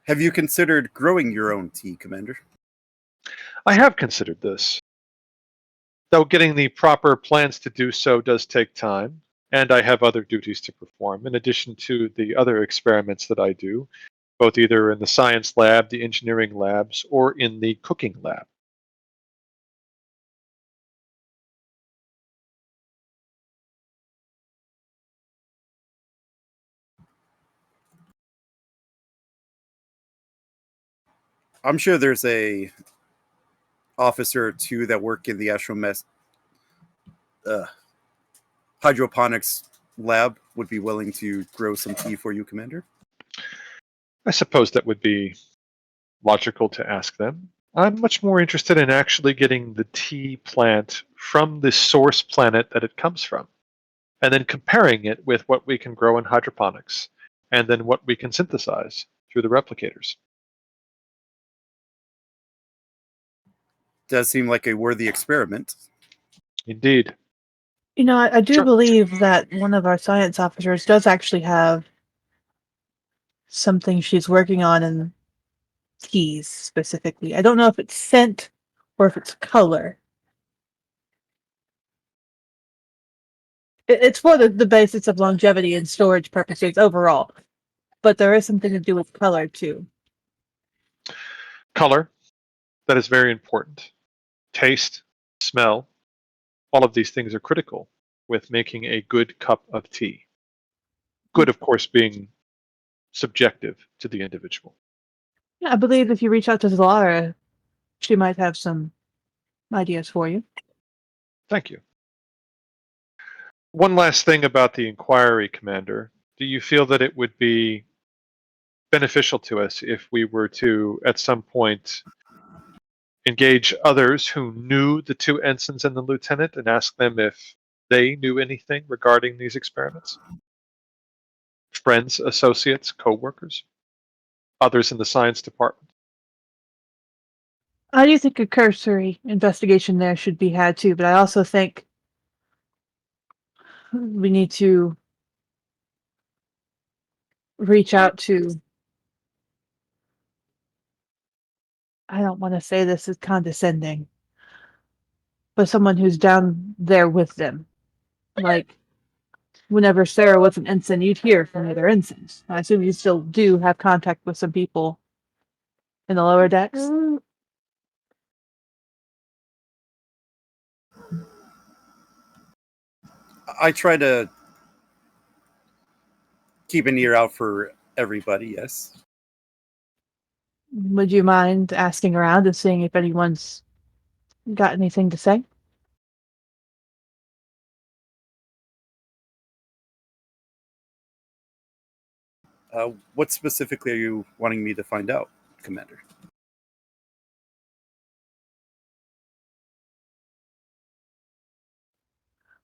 Have you considered growing your own tea, Commander? I have considered this, though getting the proper plans to do so does take time, and I have other duties to perform, in addition to the other experiments that I do, both either in the science lab, the engineering labs, or in the cooking lab. I'm sure there's a officer or two that work in the astromess hydroponics lab would be willing to grow some tea for you, Commander. I suppose that would be logical to ask them. I'm much more interested in actually getting the tea plant from the source planet that it comes from, and then comparing it with what we can grow in hydroponics, and then what we can synthesize through the replicators. Does seem like a worthy experiment. Indeed. You know, I do Sure. believe that one of our science officers does actually have something she's working on in teas specifically. I don't know if it's scent or if it's color. It's for the basis of longevity and storage purposes overall, but there is something to do with color too. Color, that is very important. Taste, smell, all of these things are critical with making a good cup of tea. Good, of course, being subjective to the individual. Yeah, I believe if you reach out to Zalara, she might have some ideas for you. Thank you. One last thing about the inquiry, Commander. Do you feel that it would be beneficial to us if we were to, at some point, engage others who knew the 2 ensigns and the lieutenant and ask them if they knew anything regarding these experiments? Friends, associates, co-workers, others in the science department? I do think a cursory investigation there should be had too, but I also think we need to reach out to, I don't want to say this is condescending, but someone who's down there with them. Like, whenever Sarah was an ensign, you'd hear from the other ensigns. I assume you still do have contact with some people in the lower decks. I try to keep an ear out for everybody, yes. Would you mind asking around and seeing if anyone's got anything to say? What specifically are you wanting me to find out, Commander?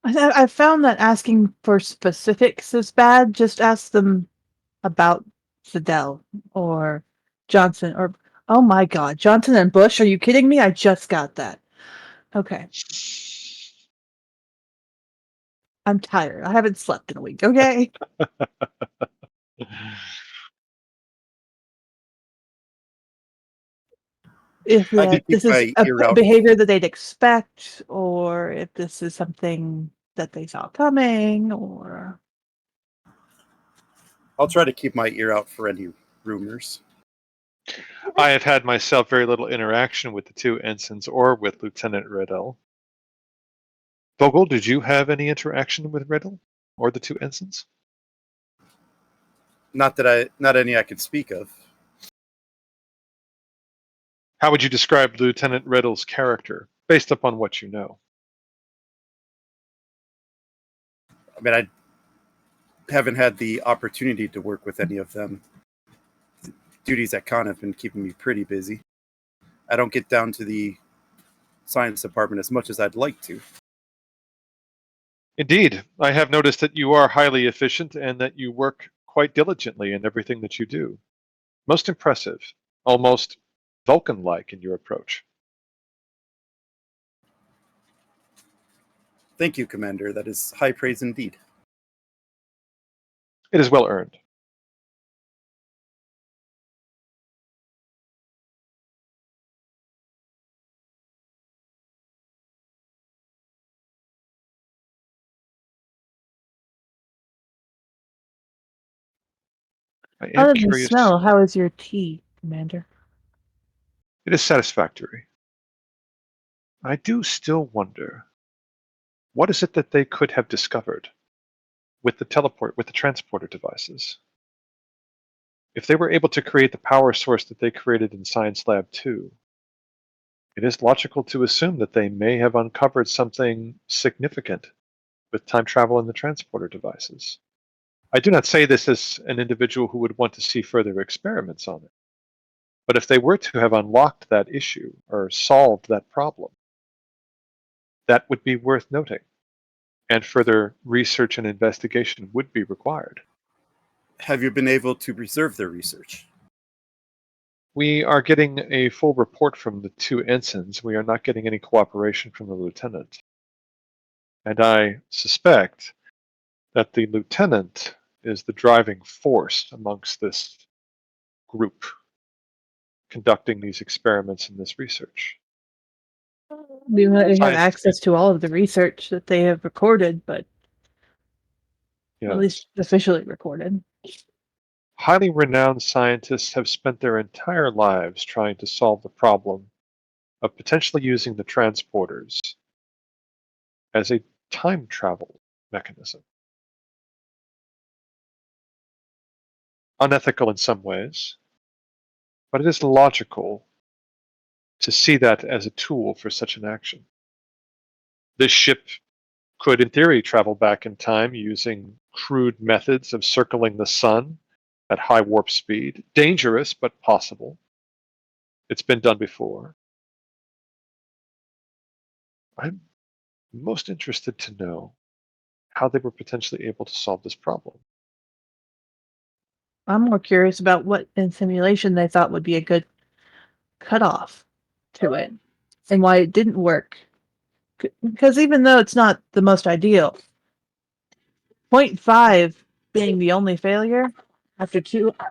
I've found that asking for specifics is bad. Just ask them about Fidel or Johnson or, oh my God, Johnson and Bush. Are you kidding me? I just got that. Okay. I'm tired. I haven't slept in a week. Okay. If I can keep this is my a ear out. behavior that they'd expect, or if this is something that they saw coming, or I'll try to keep my ear out for any rumors. I have had myself very little interaction with the two ensigns or with Lieutenant Riddle. Vogel, did you have any interaction with Riddle or the two ensigns? Not any I could speak of. How would you describe Lieutenant Riddle's character based upon what you know? I mean, I haven't had the opportunity to work with any of them. Duties at Con have been keeping me pretty busy. I don't get down to the science department as much as I'd like to. Indeed, I have noticed that you are highly efficient and that you work quite diligently in everything that you do. Most impressive, almost Vulcan-like in your approach. Thank you, Commander. That is high praise indeed. It is well earned. I am other than curious to smell, know. how is your tea, Commander? It is satisfactory. I do still wonder, what is it that they could have discovered with the transporter devices? If they were able to create the power source that they created in Science Lab 2, it is logical to assume that they may have uncovered something significant with time travel and the transporter devices. I do not say this as an individual who would want to see further experiments on it. But if they were to have unlocked that issue or solved that problem, that would be worth noting, and further research and investigation would be required. Have you been able to preserve their research? We are getting a full report from the two ensigns. We are not getting any cooperation from the lieutenant. And I suspect that the lieutenant is the driving force amongst this group conducting these experiments and this research. We might have Science, access to all of the research that they have recorded, but at yes. least officially recorded. Highly renowned scientists have spent their entire lives trying to solve the problem of potentially using the transporters as a time travel mechanism. Unethical in some ways, but it is logical to see that as a tool for such an action. This ship could, in theory, travel back in time using crude methods of circling the sun at high warp speed. Dangerous, but possible. It's been done before. I'm most interested to know how they were potentially able to solve this problem. I'm more curious about what in simulation they thought would be a good cutoff to it and why it didn't work. Because even though it's not the most ideal, 0.5 being the only failure after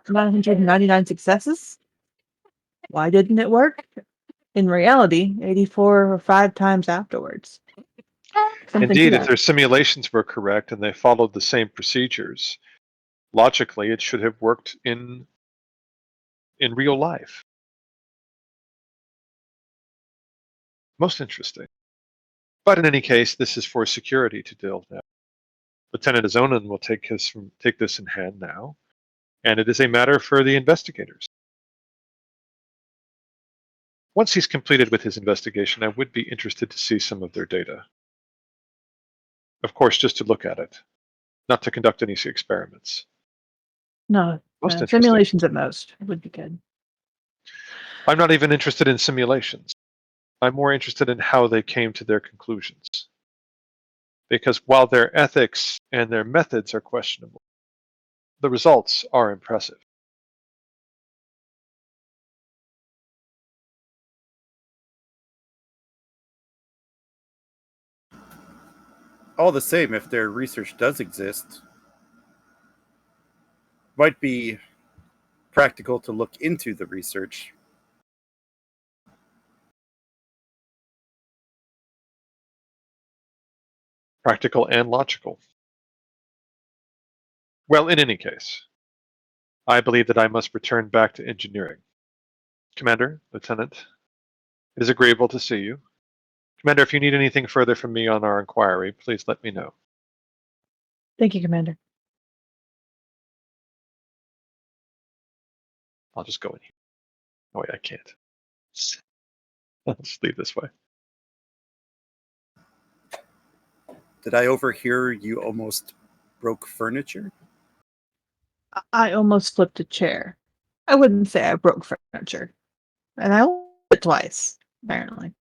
999 successes, why didn't it work? In reality, 84 or 5 times afterwards. Something to Indeed, if that. their simulations were correct and they followed the same procedures, logically it should have worked in real life. Most interesting. But in any case, this is for security to deal with. Lieutenant Azonin will take this in hand now, and it is a matter for the investigators. Once he's completed with his investigation, I would be interested to see some of their data. Of course, just to look at it, not to conduct any experiments. No, Most interesting. simulations at most would be good. I'm not even interested in simulations. I'm more interested in how they came to their conclusions. because while their ethics and their methods are questionable, the results are impressive. All the same, if their research does exist, might be practical to look into the research. Practical and logical. Well, in any case, I believe that I must return back to engineering. Commander, Lieutenant, it is agreeable to see you. Commander, if you need anything further from me on our inquiry, please let me know. Thank you, Commander. I'll just go in here. Oh, wait, I can't. I'll just leave this way. Did I overhear you almost broke furniture? I almost flipped a chair. I wouldn't say I broke furniture. And I only did it twice, apparently.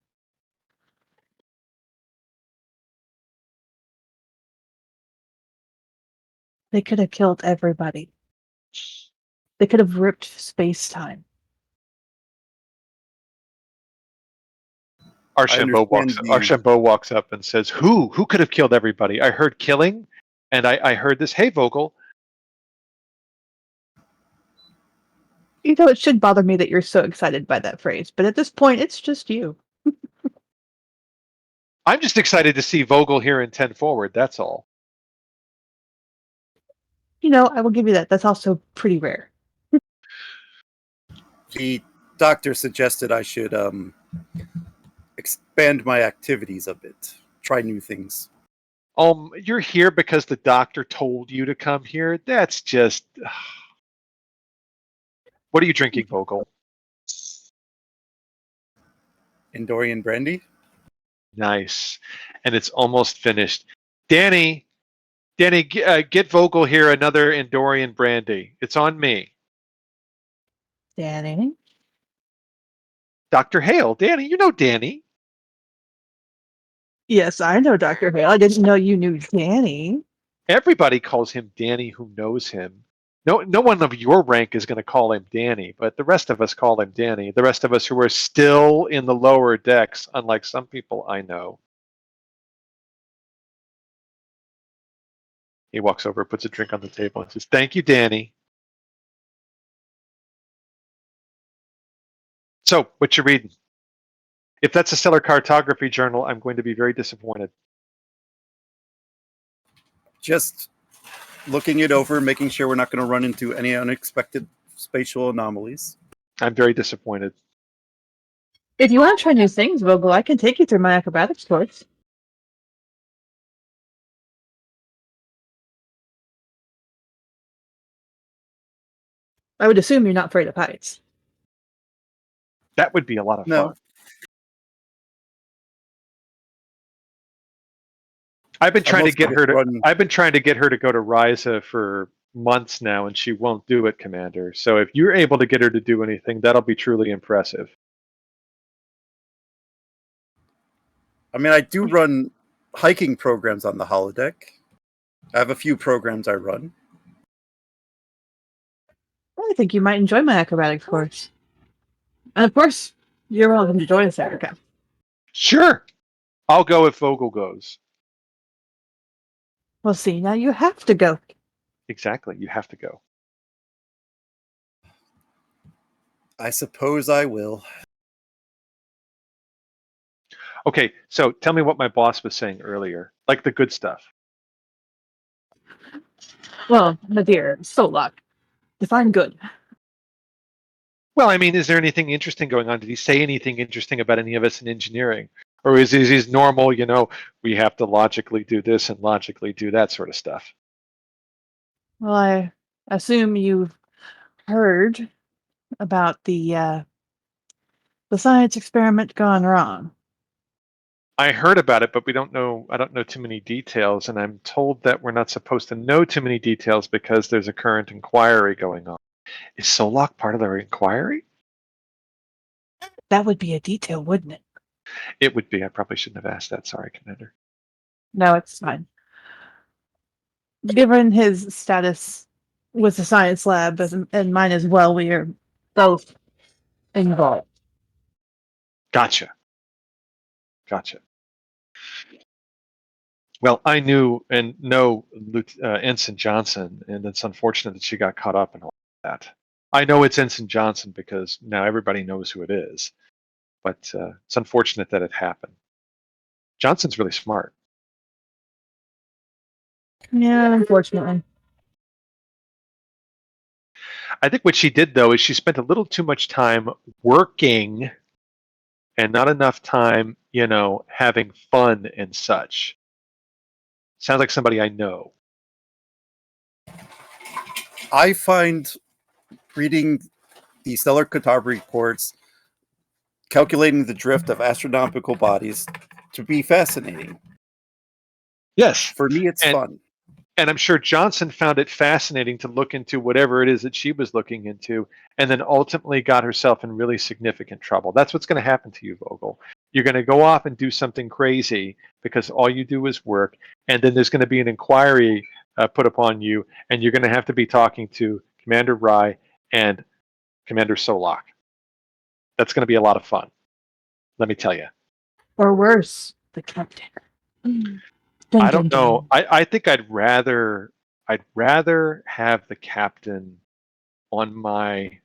They could have killed everybody. They could have ripped space-time. Archambault walks up and says, Who could have killed everybody? I heard killing, and I heard this. Hey, Vogel. You know, it should bother me that you're so excited by that phrase, but at this point, it's just you. I'm just excited to see Vogel here in 10 forward, that's all. You know, I will give you that. That's also pretty rare. The doctor suggested I should expand my activities a bit, try new things. You're here because the doctor told you to come here? That's just... What are you drinking, Vogel? Endorian brandy? Nice. And it's almost finished. Danny, get Vogel here another Endorian brandy. It's on me. Danny? Dr. Hale. Danny, you know Danny. Yes, I know Dr. Hale. I didn't know you knew Danny. Everybody calls him Danny who knows him. No one of your rank is going to call him Danny, but the rest of us call him Danny. The rest of us who are still in the lower decks, unlike some people I know. He walks over, puts a drink on the table, and says, Thank you, Danny. So, what you reading? If that's a stellar cartography journal, I'm going to be very disappointed. Just looking it over, making sure we're not going to run into any unexpected spatial anomalies. I'm very disappointed. If you want to try new things, Vogel, I can take you through my acrobatics course. I would assume you're not afraid of heights. That would be a lot of No. fun. I've been trying to get her to go to Ryza for months now, and she won't do it, Commander. So if you're able to get her to do anything, that'll be truly impressive. I mean, I do run hiking programs on the holodeck. I have a few programs I run. I think you might enjoy my acrobatics course. And of course, you're welcome to join us, Erica. Sure. I'll go if Vogel goes. Well, see, now you have to go. Exactly. You have to go. I suppose I will. Okay, so tell me what my boss was saying earlier. Like the good stuff. Well, my dear, so luck. Define good. Well, I mean, is there anything interesting going on? Did he say anything interesting about any of us in engineering? Or is he normal, we have to logically do this and logically do that sort of stuff? Well, I assume you've heard about the science experiment gone wrong. I heard about it, but I don't know too many details, and I'm told that we're not supposed to know too many details because there's a current inquiry going on. Is Solok part of the inquiry? That would be a detail, wouldn't it? It would be. I probably shouldn't have asked that. Sorry, Commander. No, it's fine. Given his status with the science lab and mine as well, we are both involved. Gotcha. Well, I knew and know Ensign Johnson, and it's unfortunate that she got caught up in all that. I know it's Ensign Johnson because now everybody knows who it is, but it's unfortunate that it happened. Johnson's really smart. Yeah, unfortunately. I think what she did, though, is she spent a little too much time working and not enough time, having fun and such. Sounds like somebody I know. I find reading the stellar cartography reports, calculating the drift of astronomical bodies, to be fascinating. Yes. For me, it's fun. And I'm sure Johnson found it fascinating to look into whatever it is that she was looking into, and then ultimately got herself in really significant trouble. That's what's going to happen to you, Vogel. You're going to go off and do something crazy because all you do is work, and then there's going to be an inquiry put upon you, and you're going to have to be talking to Commander Rye and Commander Solak. That's going to be a lot of fun, let me tell you. Or worse, the captain. I don't know. I think I'd rather have the captain on my.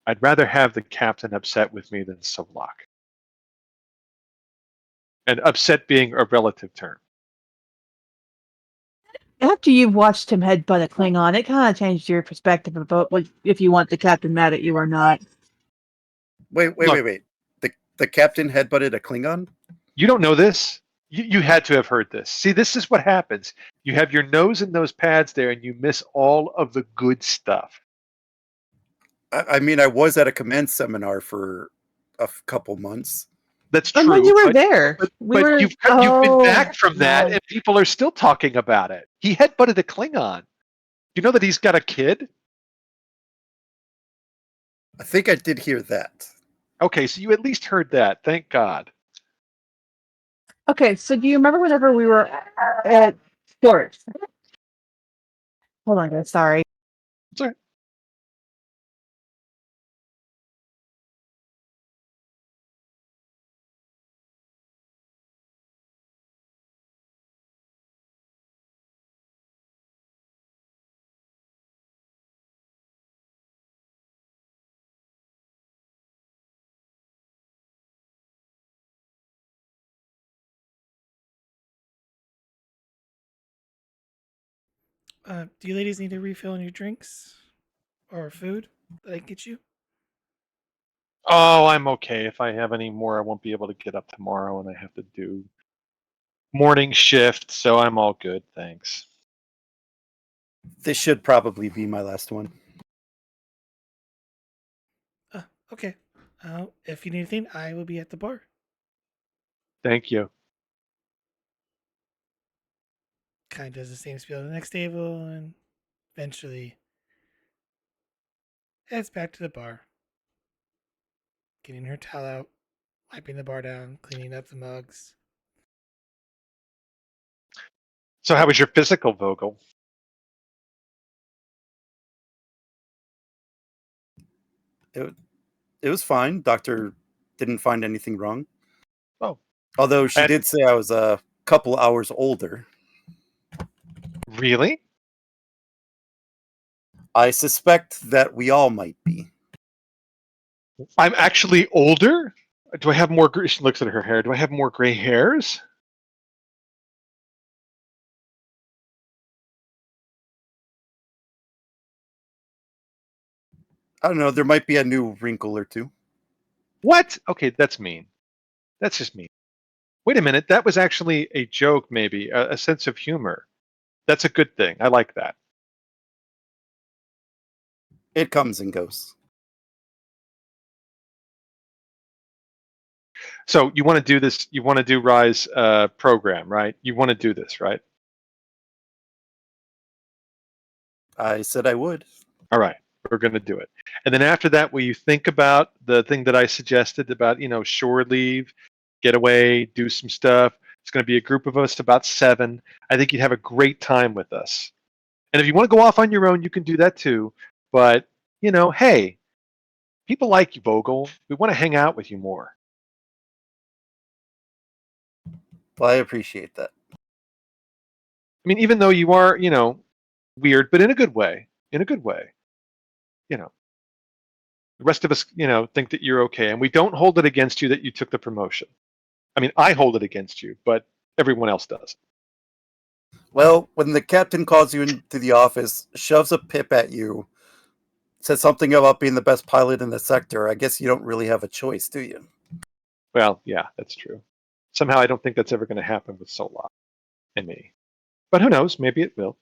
I'd rather have the captain upset with me than Solak. And upset being a relative term. After you've watched him headbutt a Klingon, it kind of changed your perspective about if you want the captain mad at you or not. Wait. The captain headbutted a Klingon? You don't know this? You had to have heard this. See, this is what happens. You have your nose in those pads there, and you miss all of the good stuff. I mean, I was at a command seminar for a couple months. That's Oh, true. no, you were there. But you've been back from that, and people are still talking about it. He headbutted a Klingon. You know that he's got a kid? I think I did hear that. Okay, so you at least heard that. Thank God. Okay, so do you remember whenever we were at Storage? Hold on, guys. Sorry. Sorry. Do you ladies need a refill on your drinks or food that I can get you? Oh, I'm okay. If I have any more, I won't be able to get up tomorrow, and I have to do morning shift, so I'm all good. Thanks. This should probably be my last one. Okay. If you need anything, I will be at the bar. Thank you. Kind of does the same spiel at the next table, and eventually heads back to the bar, getting her towel out, wiping the bar down, cleaning up the mugs. So, how was your physical, Vogel? It was fine. Doctor didn't find anything wrong. Oh, although she did say I was a couple hours older. Really? I suspect that we all might be. I'm actually older? Do I have more? She looks at her hair. Do I have more gray hairs? I don't know. There might be a new wrinkle or two. What? Okay, that's mean. That's just mean. Wait a minute. That was actually a joke, maybe a sense of humor. That's a good thing. I like that. It comes and goes. So you want to do this? You want to do Rise program, right? You want to do this, right? I said I would. All right, we're going to do it. And then after that, will you think about the thing that I suggested about, shore leave, get away, do some stuff, It's going to be a group of us, about 7. I think you'd have a great time with us. And if you want to go off on your own, you can do that too. But, hey, people like you, Vogel. We want to hang out with you more. Well, I appreciate that. I mean, even though you are, weird, but in a good way. In a good way. The rest of us, think that you're okay. And we don't hold it against you that you took the promotion. I mean, I hold it against you, but everyone else does. Well, when the captain calls you into the office, shoves a pip at you, says something about being the best pilot in the sector, I guess you don't really have a choice, do you? Well, yeah, that's true. Somehow I don't think that's ever going to happen with Solak and me. But who knows? Maybe it will.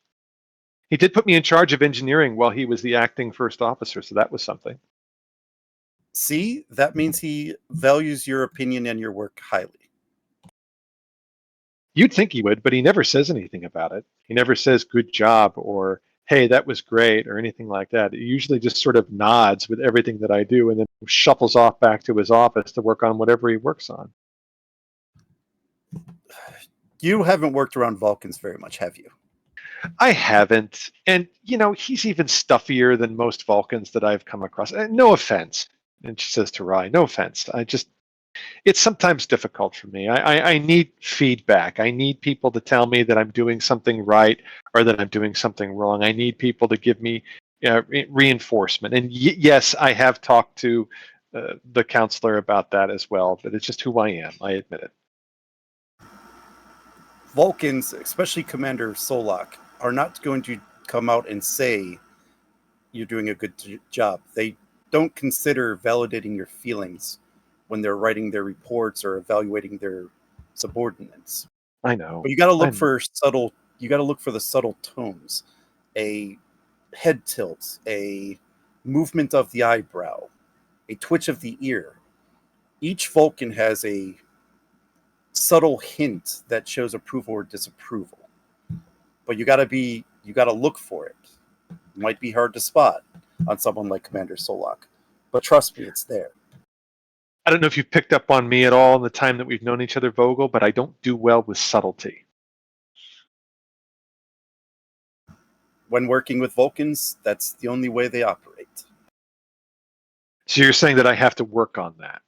He did put me in charge of engineering while he was the acting first officer, so that was something. See, that means he values your opinion and your work highly. You'd think he would, but he never says anything about it. He never says good job or hey, that was great or anything like that. He usually just sort of nods with everything that I do and then shuffles off back to his office to work on whatever he works on. You haven't worked around Vulcans very much, have you? I haven't. And, he's even stuffier than most Vulcans that I've come across. No offense. And she says to Rai, no offense. It's sometimes difficult for me. I need feedback. I need people to tell me that I'm doing something right or that I'm doing something wrong. I need people to give me reinforcement. And yes, I have talked to the counselor about that as well, but it's just who I am. I admit it. Vulcans, especially Commander Solak, are not going to come out and say you're doing a good job. They don't consider validating your feelings when they're writing their reports or evaluating their subordinates. I know. But you got to look for subtle. You got to look for the subtle tones, a head tilt, a movement of the eyebrow, a twitch of the ear. Each Vulcan has a subtle hint that shows approval or disapproval. But you got to look for it. It might be hard to spot on someone like Commander Solak, but trust me, it's there. I don't know if you've picked up on me at all in the time that we've known each other, Vogel, but I don't do well with subtlety. When working with Vulcans, that's the only way they operate. So you're saying that I have to work on that?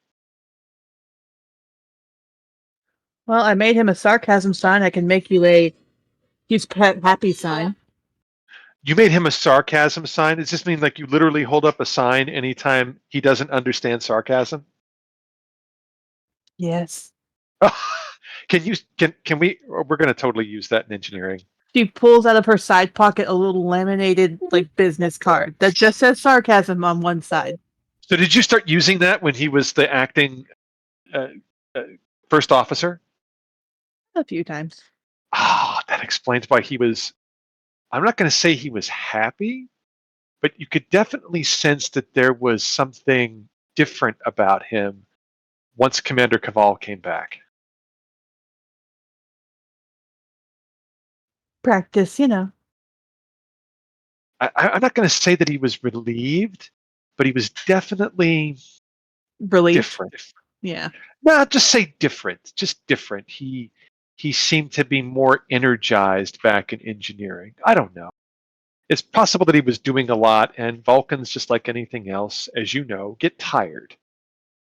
Well, I made him a sarcasm sign. I can make you a use happy sign. You made him a sarcasm sign? Does this mean like you literally hold up a sign anytime he doesn't understand sarcasm? Yes. Can we? We're going to totally use that in engineering. She pulls out of her side pocket a little laminated business card that just says sarcasm on one side. So did you start using that when he was the acting first officer? A few times. That explains why he was. I'm not going to say he was happy, but you could definitely sense that there was something different about him once Commander Caval came back. Practice, I'm not going to say that he was relieved, but he was definitely relieved. Different. Yeah. No, just say different. Just different. He seemed to be more energized back in engineering. I don't know. It's possible that he was doing a lot, and Vulcans, just like anything else, as you know, get tired.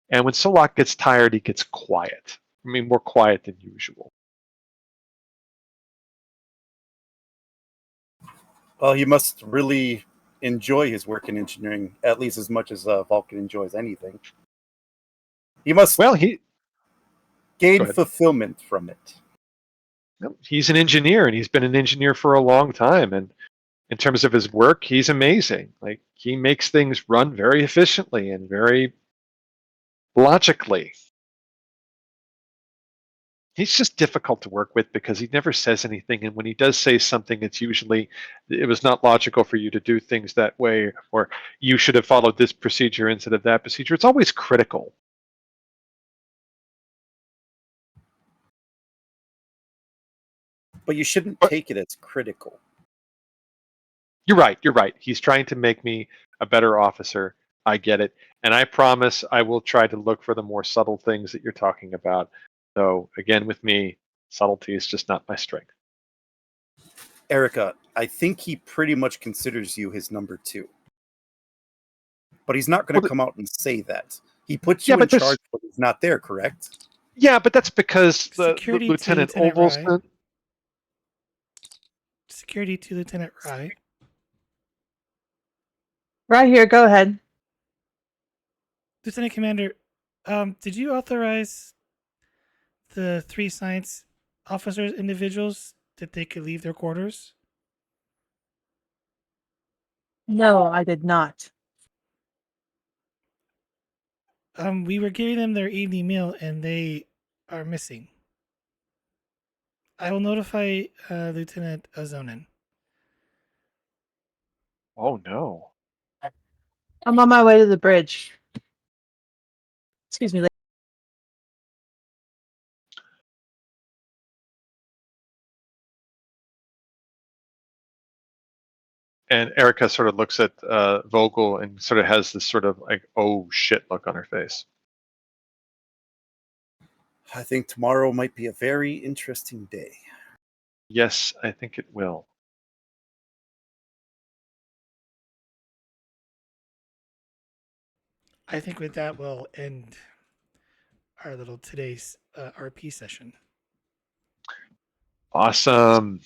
And when Solak gets tired, he gets quiet. I mean, more quiet than usual. Well, he must really enjoy his work in engineering, at least as much as Vulcan enjoys anything. He must gain fulfillment from it. He's an engineer, and he's been an engineer for a long time. And in terms of his work, he's amazing. Like, he makes things run very efficiently and very logically. He's just difficult to work with because he never says anything, and when he does say something, it's usually it was not logical for you to do things that way, or you should have followed this procedure instead of that procedure. It's always critical. But you shouldn't take it as critical. You're right. He's trying to make me a better officer. I get it. And I promise I will try to look for the more subtle things that you're talking about. So again, with me, Subtlety is just not my strength. Erica, I think he pretty much considers you his number 2. But he's not going to Well, come out and say that. He puts Yeah, you in but there's charge, but he's not there, correct? yeah, but that's because the Security to Lieutenant Lieutenant Rye. Ovalson. Security to Lieutenant Rye. Right here, go ahead. Lieutenant Commander, did you authorize the 3 science officers individuals that they could leave their quarters? No, I did not. We were giving them their evening meal and they are missing. I will notify Lieutenant Ozonin. Oh no. I'm on my way to the bridge. Excuse me. And Erica sort of looks at Vogel and sort of has this sort of like, oh shit look on her face. I think tomorrow might be a very interesting day. Yes, I think it will. I think with that we'll end our little today's RP session. Awesome.